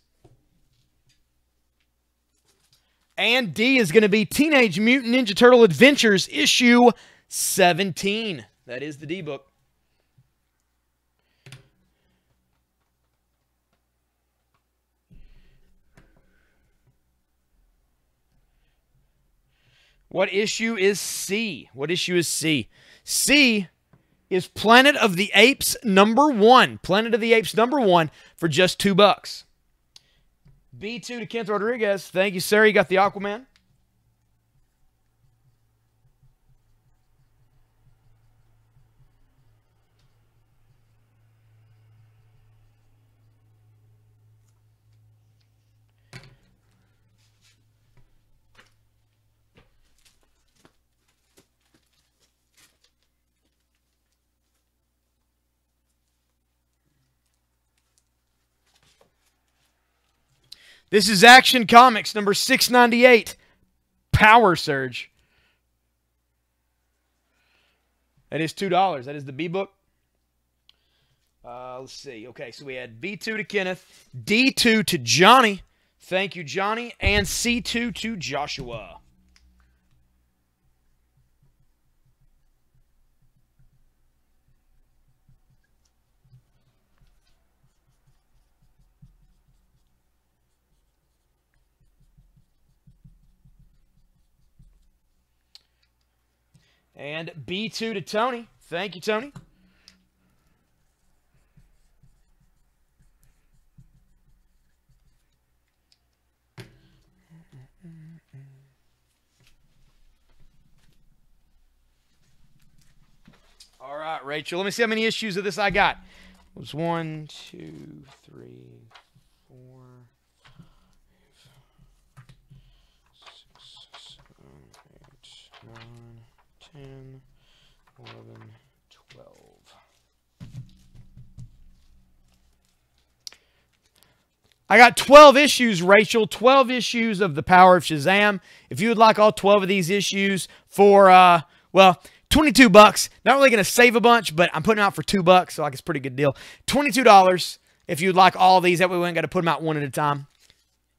And D is going to be Teenage Mutant Ninja Turtle Adventures, issue 17. That is the D book. What issue is C? What issue is C? C is Planet of the Apes number 1. Planet of the Apes number 1 for just $2. B2 to Kent Rodriguez. Thank you, sir. You got the Aquaman. This is Action Comics number 698, Power Surge. That is $2. That is the B book. Let's see. Okay, so we had B2 to Kenneth, D2 to Johnny. Thank you, Johnny. And C2 to Joshua. And B2 to Tony. Thank you, Tony. All right, Rachel. Let me see how many issues of this I got. It was 1, 2, 3, 4, 5, 6, 7, 8, 9, 10, 11, 12. I got 12 issues, Rachel. 12 issues of The Power of Shazam. If you would like all 12 of these issues for, well, $22. Not really going to save a bunch, but I'm putting them out for $2, so like it's a pretty good deal. $22 if you'd like all these. That way we ain't got to put them out one at a time.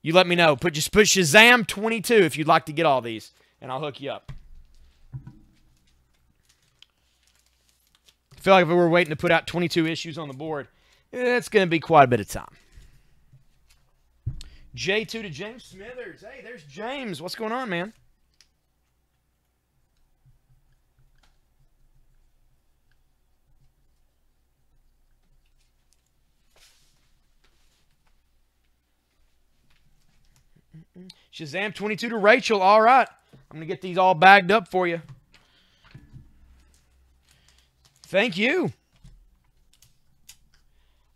You let me know. Just put Shazam 22 if you'd like to get all these, and I'll hook you up. I feel like if we were waiting to put out 22 issues on the board, it's going to be quite a bit of time. J2 to James Smithers. Hey, there's James. What's going on, man? Shazam 22 to Rachel. All right. I'm going to get these all bagged up for you. Thank you.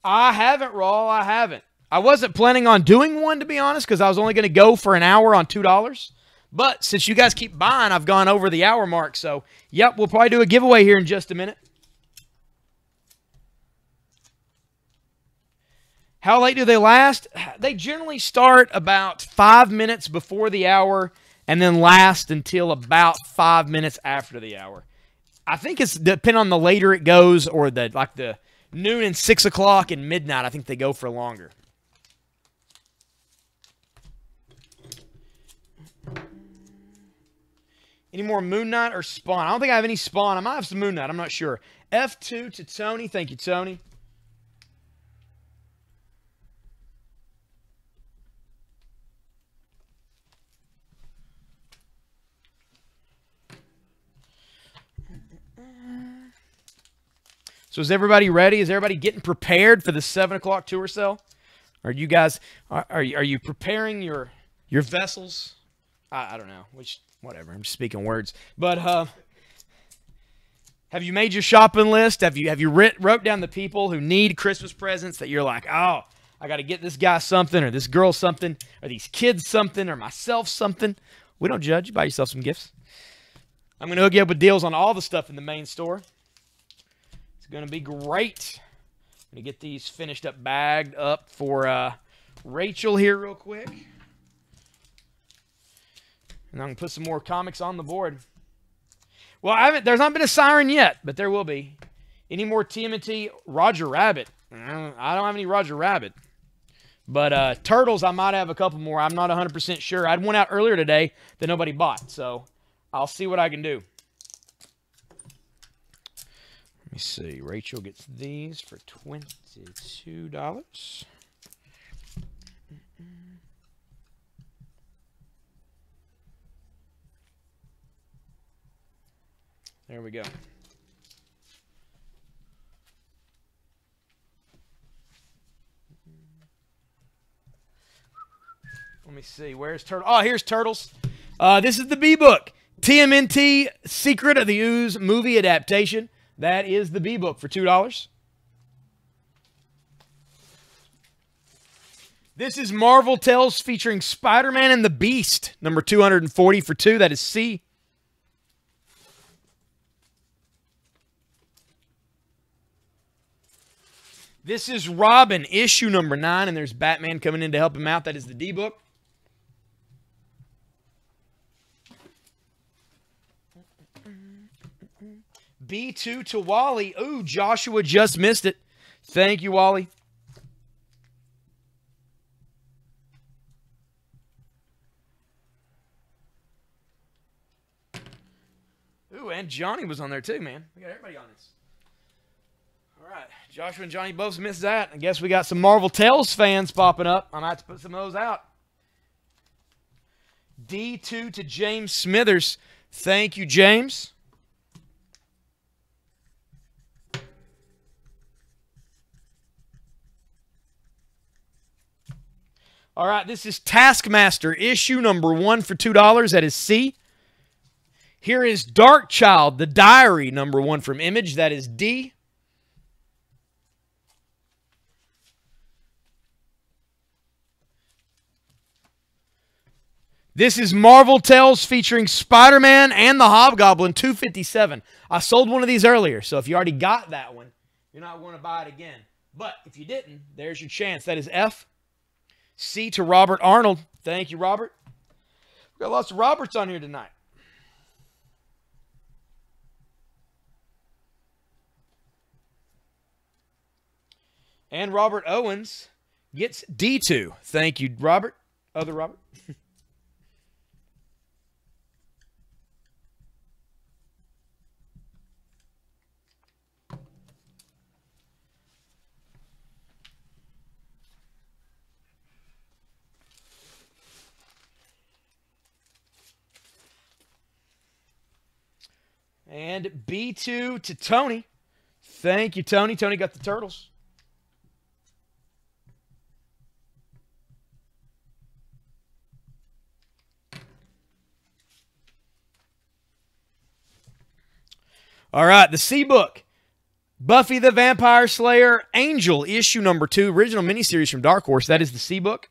I haven't, Raw. I haven't. I wasn't planning on doing one, to be honest, because I was only going to go for an hour on $2. But since you guys keep buying, I've gone over the hour mark. So, yep, we'll probably do a giveaway here in just a minute. How late do they last? They generally start about 5 minutes before the hour and then last until about 5 minutes after the hour. I think it's depending on the later it goes or the noon and 6 o'clock and midnight. I think they go for longer. Any more Moon Knight or Spawn? I don't think I have any Spawn. I might have some Moon Knight. I'm not sure. F2 to Tony. Thank you, Tony. So is everybody ready? Is everybody getting prepared for the 7 o'clock tour sale? Are you guys, are you preparing your vessels? I don't know. Whatever. I'm just speaking words. But have you made your shopping list? Have you wrote down the people who need Christmas presents that you're like, oh, I got to get this guy something or this girl something or these kids something or myself something? We don't judge. You buy yourself some gifts. I'm going to hook you up with deals on all the stuff in the main store. It's going to be great. I'm going to get these finished up, bagged up for Rachel here real quick. And I'm going to put some more comics on the board. Well, there's not been a siren yet, but there will be. Any more TMNT Roger Rabbit? I don't have any Roger Rabbit. But Turtles, I might have a couple more. I'm not 100% sure. I had one out earlier today that nobody bought, so I'll see what I can do. Let me see. Rachel gets these for $22. There we go. Let me see. Where's Turtle? Oh, here's Turtles. This is the B-Book. TMNT Secret of the Ooze movie adaptation. That is the B-Book for $2. This is Marvel Tales featuring Spider-Man and the Beast. Number 240 for $2. That is C. This is Robin, issue number 9, and there's Batman coming in to help him out. That is the D-Book. B2 to Wally. Ooh, Joshua just missed it. Thank you, Wally. Ooh, and Johnny was on there too, man. We got everybody on this. All right, Joshua and Johnny both missed that. I guess we got some Marvel Tales fans popping up. I might have to put some of those out. D2 to James Smithers. Thank you, James. All right, this is Taskmaster, issue number 1 for $2. That is C. Here is Dark Child, the Diary, number 1 from Image. That is D. This is Marvel Tales featuring Spider-Man and the Hobgoblin, $257. I sold one of these earlier, so if you already got that one, you're not going to buy it again. But if you didn't, there's your chance. That is F. C to Robert Arnold. Thank you, Robert. We've got lots of Roberts on here tonight. And Robert Owens gets D2. Thank you, Robert. Other Robert. And B2 to Tony. Thank you, Tony. Tony got the Turtles. All right, the C book. Buffy the Vampire Slayer, Angel, issue number 2, original miniseries from Dark Horse. That is the C book.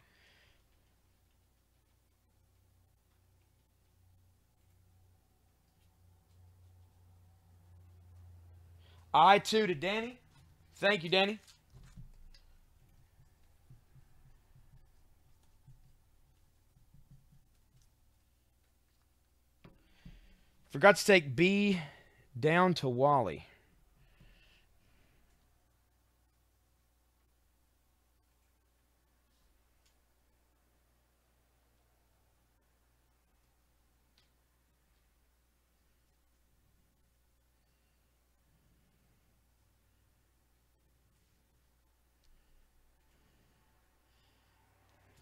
I2 to Danny. Thank you, Danny. Forgot to take B down to Wally.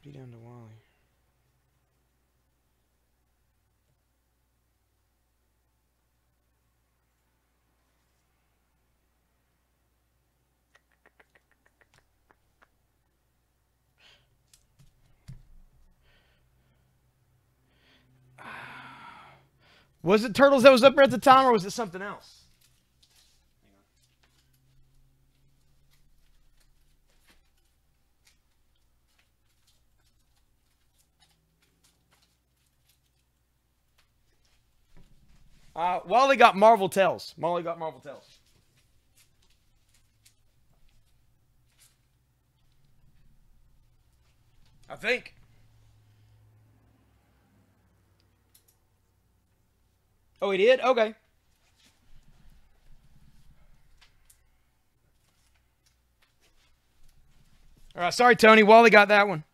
B down to Wally. Was it Turtles that was up there at the time, or was it something else? Wally got Marvel Tales. Molly got Marvel Tales. I think. Oh, he did? Okay. All right, sorry, Tony. Wally got that one.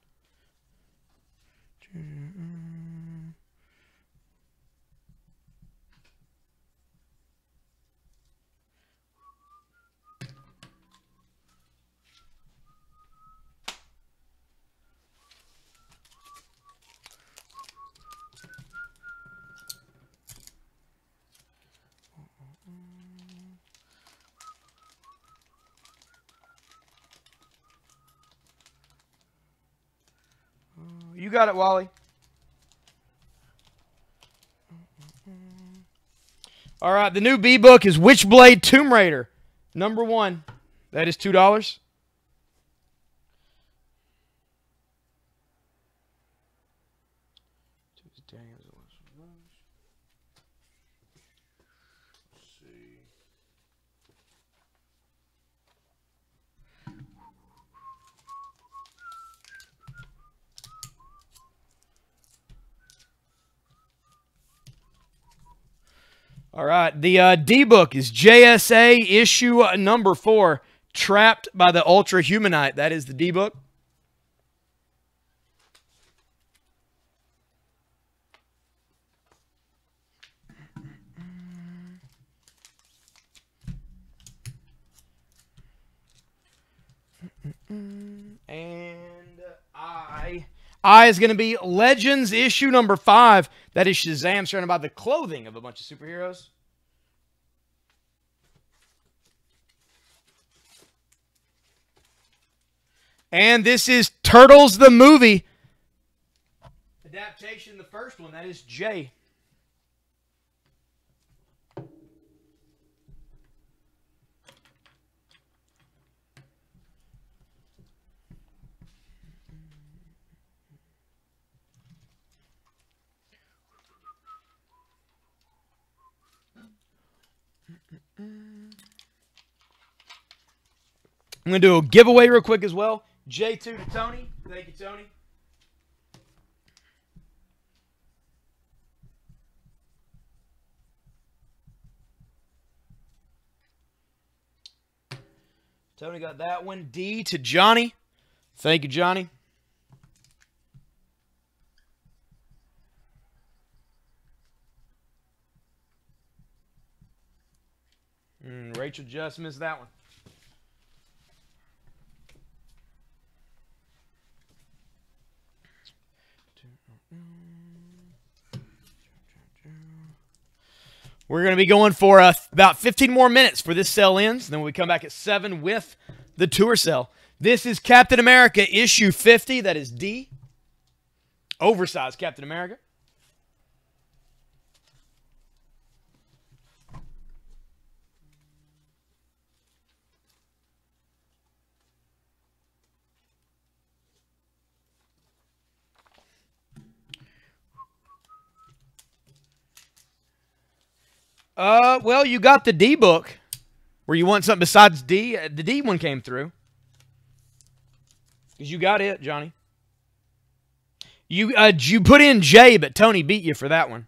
You got it, Wally. All right, the new B book is Witchblade Tomb Raider, number 1. That is $2. All right, the D book is JSA issue number 4, Trapped by the Ultra Humanite. That is the D book. And I is going to be Legends issue number 5. That is Shazam surrounded by the clothing of a bunch of superheroes. And this is Turtles the movie. Adaptation, the first one. That is J. I'm going to do a giveaway real quick as well. J2 to Tony. Thank you, Tony. Tony got that one. D to Johnny. Thank you, Johnny. Rachel just missed that one. We're going to be going for about 15 more minutes for this cell ends. Then we come back at 7 with the tour cell. This is Captain America issue 50. That is D. Oversized Captain America. Well, you got the D book. Where you want something besides D? The D one came through. Because you got it, Johnny. You put in J, but Tony beat you for that one.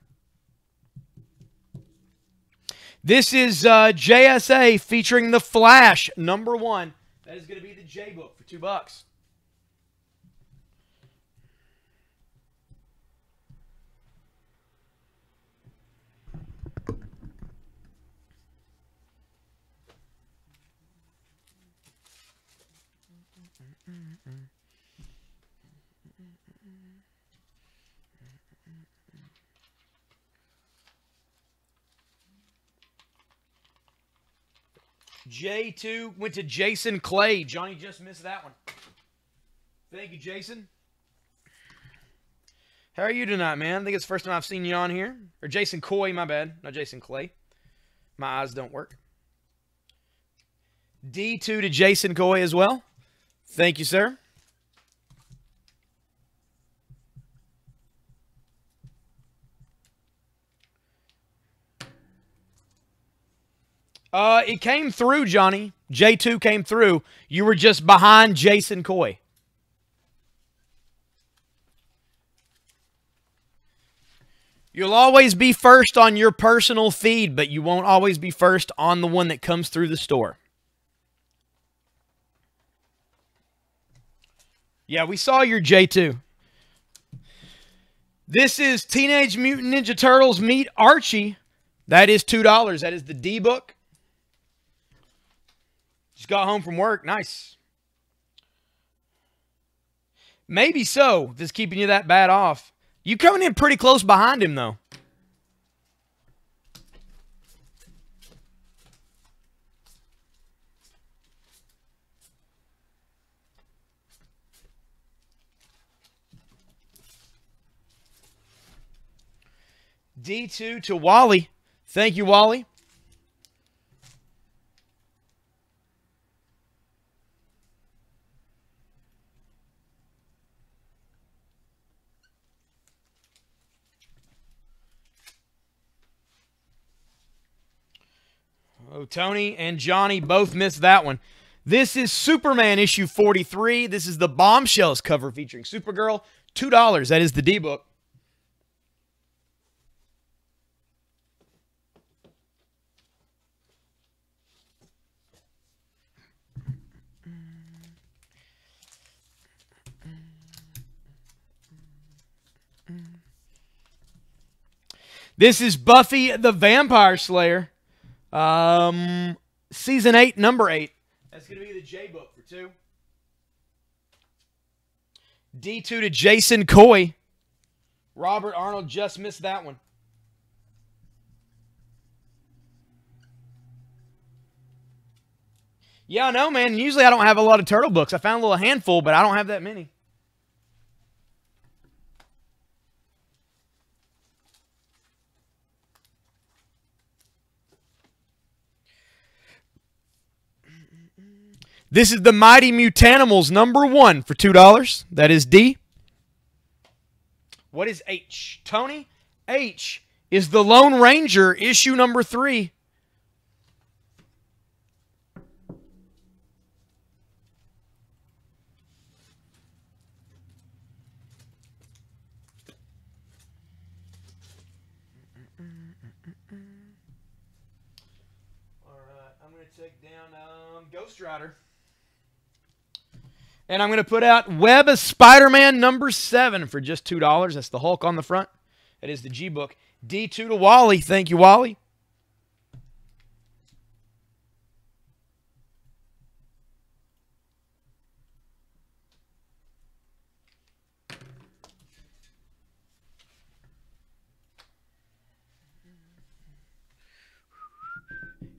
This is JSA featuring The Flash, #1. That is going to be the J book for $2. J2 went to Jason Clay. Johnny just missed that one. Thank you, Jason. How are you tonight, man? I think it's the first time I've seen you on here. Or Jason Coy, my bad. Not Jason Clay. My eyes don't work. D2 to Jason Coy as well. Thank you, sir. It came through, Johnny. J2 came through. You were just behind Jason Coy. You'll always be first on your personal feed, but you won't always be first on the one that comes through the store. Yeah, we saw your J2. This is Teenage Mutant Ninja Turtles Meet Archie. That is $2. That is the D book. Just got home from work. Nice. Maybe so, if it's keeping you that bad off. You coming in pretty close behind him, though. D2 to Wally. Thank you, Wally. Oh, Tony and Johnny both missed that one. This is Superman issue 43. This is the Bombshells cover featuring Supergirl. $2. That is the D book. This is Buffy the Vampire Slayer. Season 8, number 8. That's going to be the J book for 2. D2 to Jason Coy. Robert Arnold just missed that one. Yeah, I know, man. Usually I don't have a lot of turtle books. I found a little handful, but I don't have that many. This is the Mighty Mutanimals #1 for $2. That is D. What is H? Tony? H is the Lone Ranger issue #3. take down Ghost Rider. And I'm going to put out Web of Spider-Man number 7 for just $2. That's the Hulk on the front. That is the G-Book. D2 to Wally. Thank you, Wally.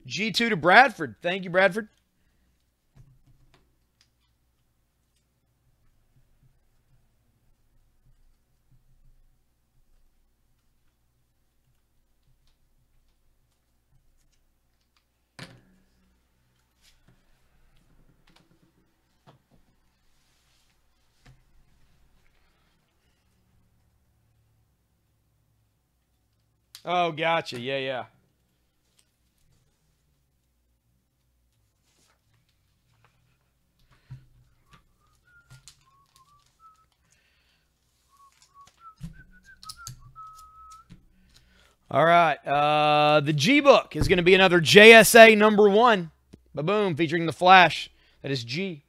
G2 to Bradford. Thank you, Bradford. Oh, gotcha. Yeah, yeah. All right. The G-Book is going to be another JSA number 1. Ba-boom, featuring the Flash. That is G.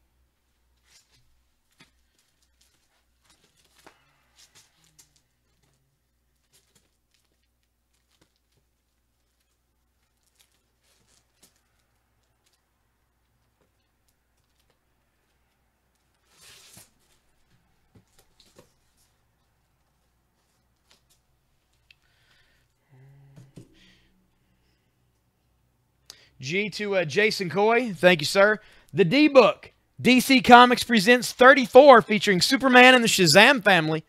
G to Jason Coy. Thank you, sir. The D-Book. DC Comics presents 34 featuring Superman and the Shazam family.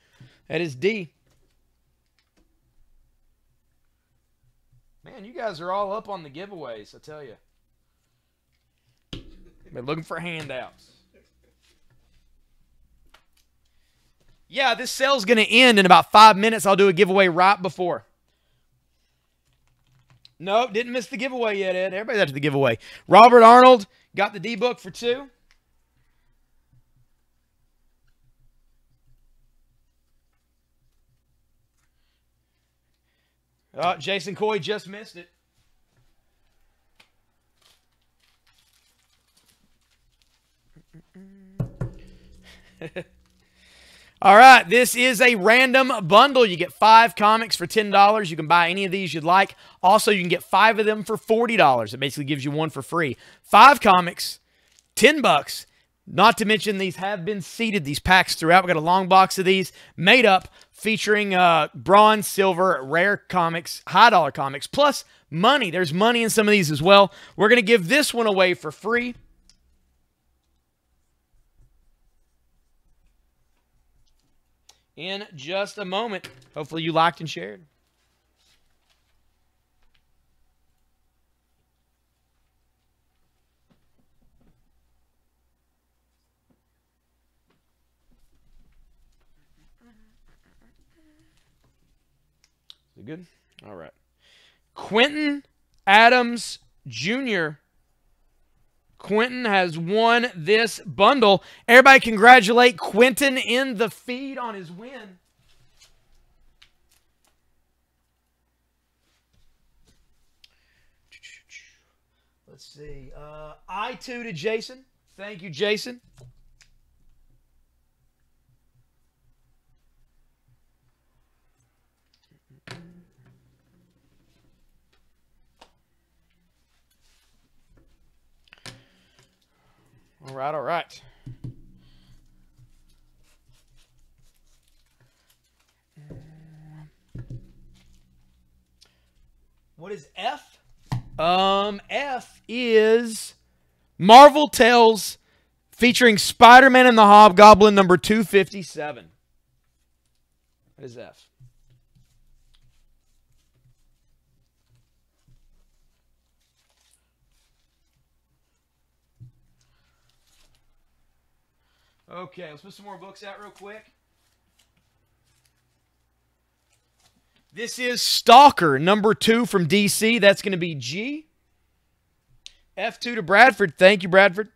That is D. Man, you guys are all up on the giveaways, I tell you. Been looking for handouts. Yeah, this sale's going to end in about 5 minutes. I'll do a giveaway right before. Nope, didn't miss the giveaway yet, Ed. Everybody's after the giveaway. Robert Arnold got the D-Book for 2. Jason Coy just missed it. All right, this is a random bundle. You get 5 comics for $10. You can buy any of these you'd like. Also, you can get 5 of them for $40. It basically gives you 1 for free. 5 comics, $10. Not to mention these have been seeded, these packs throughout. We got a long box of these made up featuring bronze, silver, rare comics, high dollar comics, plus money. There's money in some of these as well. We're going to give this one away for free. In just a moment. Hopefully you liked and shared. Is it good? All right. Quentin Adams Jr. Quentin has won this bundle. Everybody congratulate Quentin in the feed on his win. Let's see. I2 to Jason. Thank you, Jason. All right, all right. What is F? F is Marvel Tales featuring Spider-Man and the Hobgoblin number 257. What is F? Okay, let's put some more books out real quick. This is Stalker, number 2 from DC. That's going to be G. F2 to Bradford. Thank you, Bradford.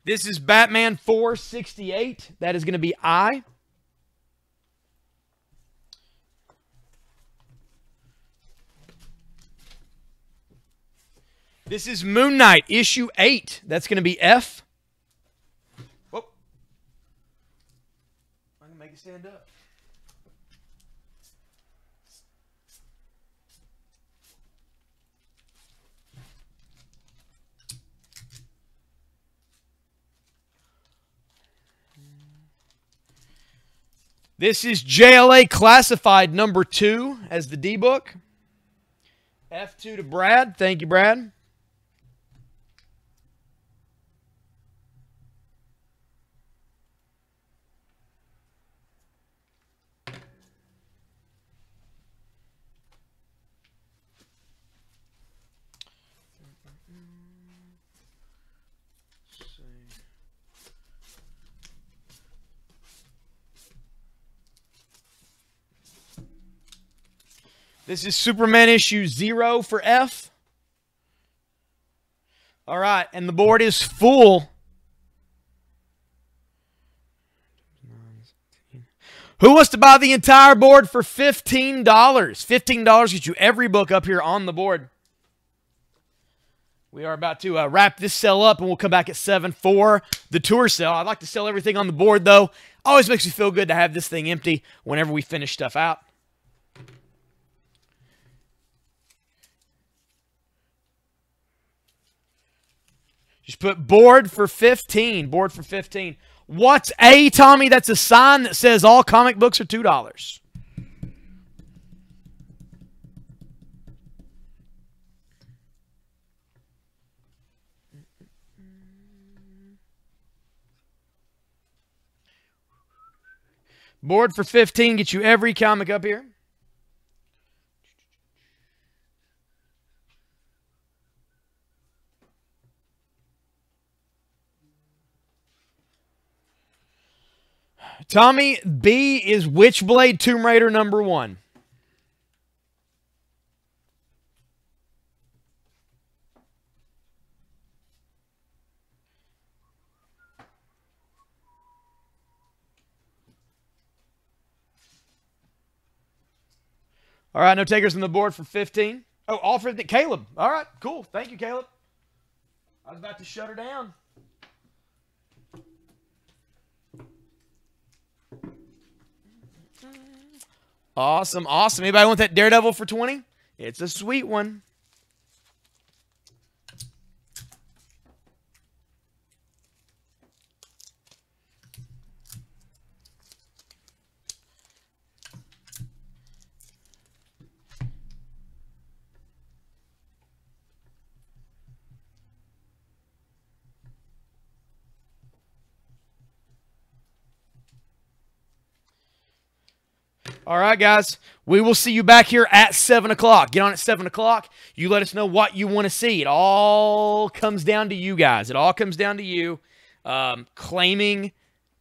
This is Batman 468. That is going to be I. This is Moon Knight, issue 8. That's going to be F. Whoa. I'm going to make it stand up. This is JLA Classified number 2 as the D book. F2 to Brad. Thank you, Brad. This is Superman issue 0 for F. All right, and the board is full. Who wants to buy the entire board for $15? $15 gets you every book up here on the board. We are about to wrap this sale up, and we'll come back at 7 for the tour sale. I'd like to sell everything on the board, though. Always makes me feel good to have this thing empty whenever we finish stuff out. Just put board for 15. Board for 15. What's A, Tommy? That's a sign that says all comic books are $2. Board for 15 gets you every comic up here. Tommy, B is Witchblade Tomb Raider number 1. All right, no takers on the board for 15. Oh, all for Caleb. All right, cool. Thank you, Caleb. I was about to shut her down. Awesome, awesome. Anybody want that Daredevil for 20? It's a sweet one. All right, guys. We will see you back here at 7 o'clock. Get on at 7 o'clock. You let us know what you want to see. It all comes down to you guys. It all comes down to you claiming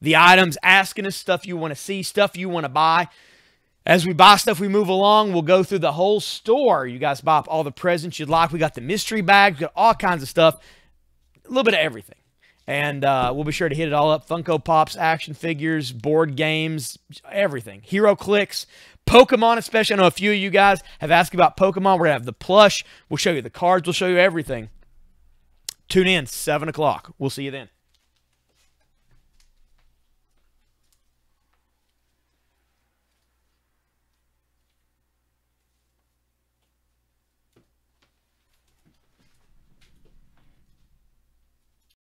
the items, asking us stuff you want to see, stuff you want to buy. As we buy stuff, we move along. We'll go through the whole store. You guys buy up all the presents you'd like. We got the mystery bags. We got all kinds of stuff. A little bit of everything. And we'll be sure to hit it all up. Funko Pops, action figures, board games, everything. Hero Clicks, Pokemon especially. I know a few of you guys have asked about Pokemon. We're going to have the plush. We'll show you the cards. We'll show you everything. Tune in, 7 o'clock. We'll see you then.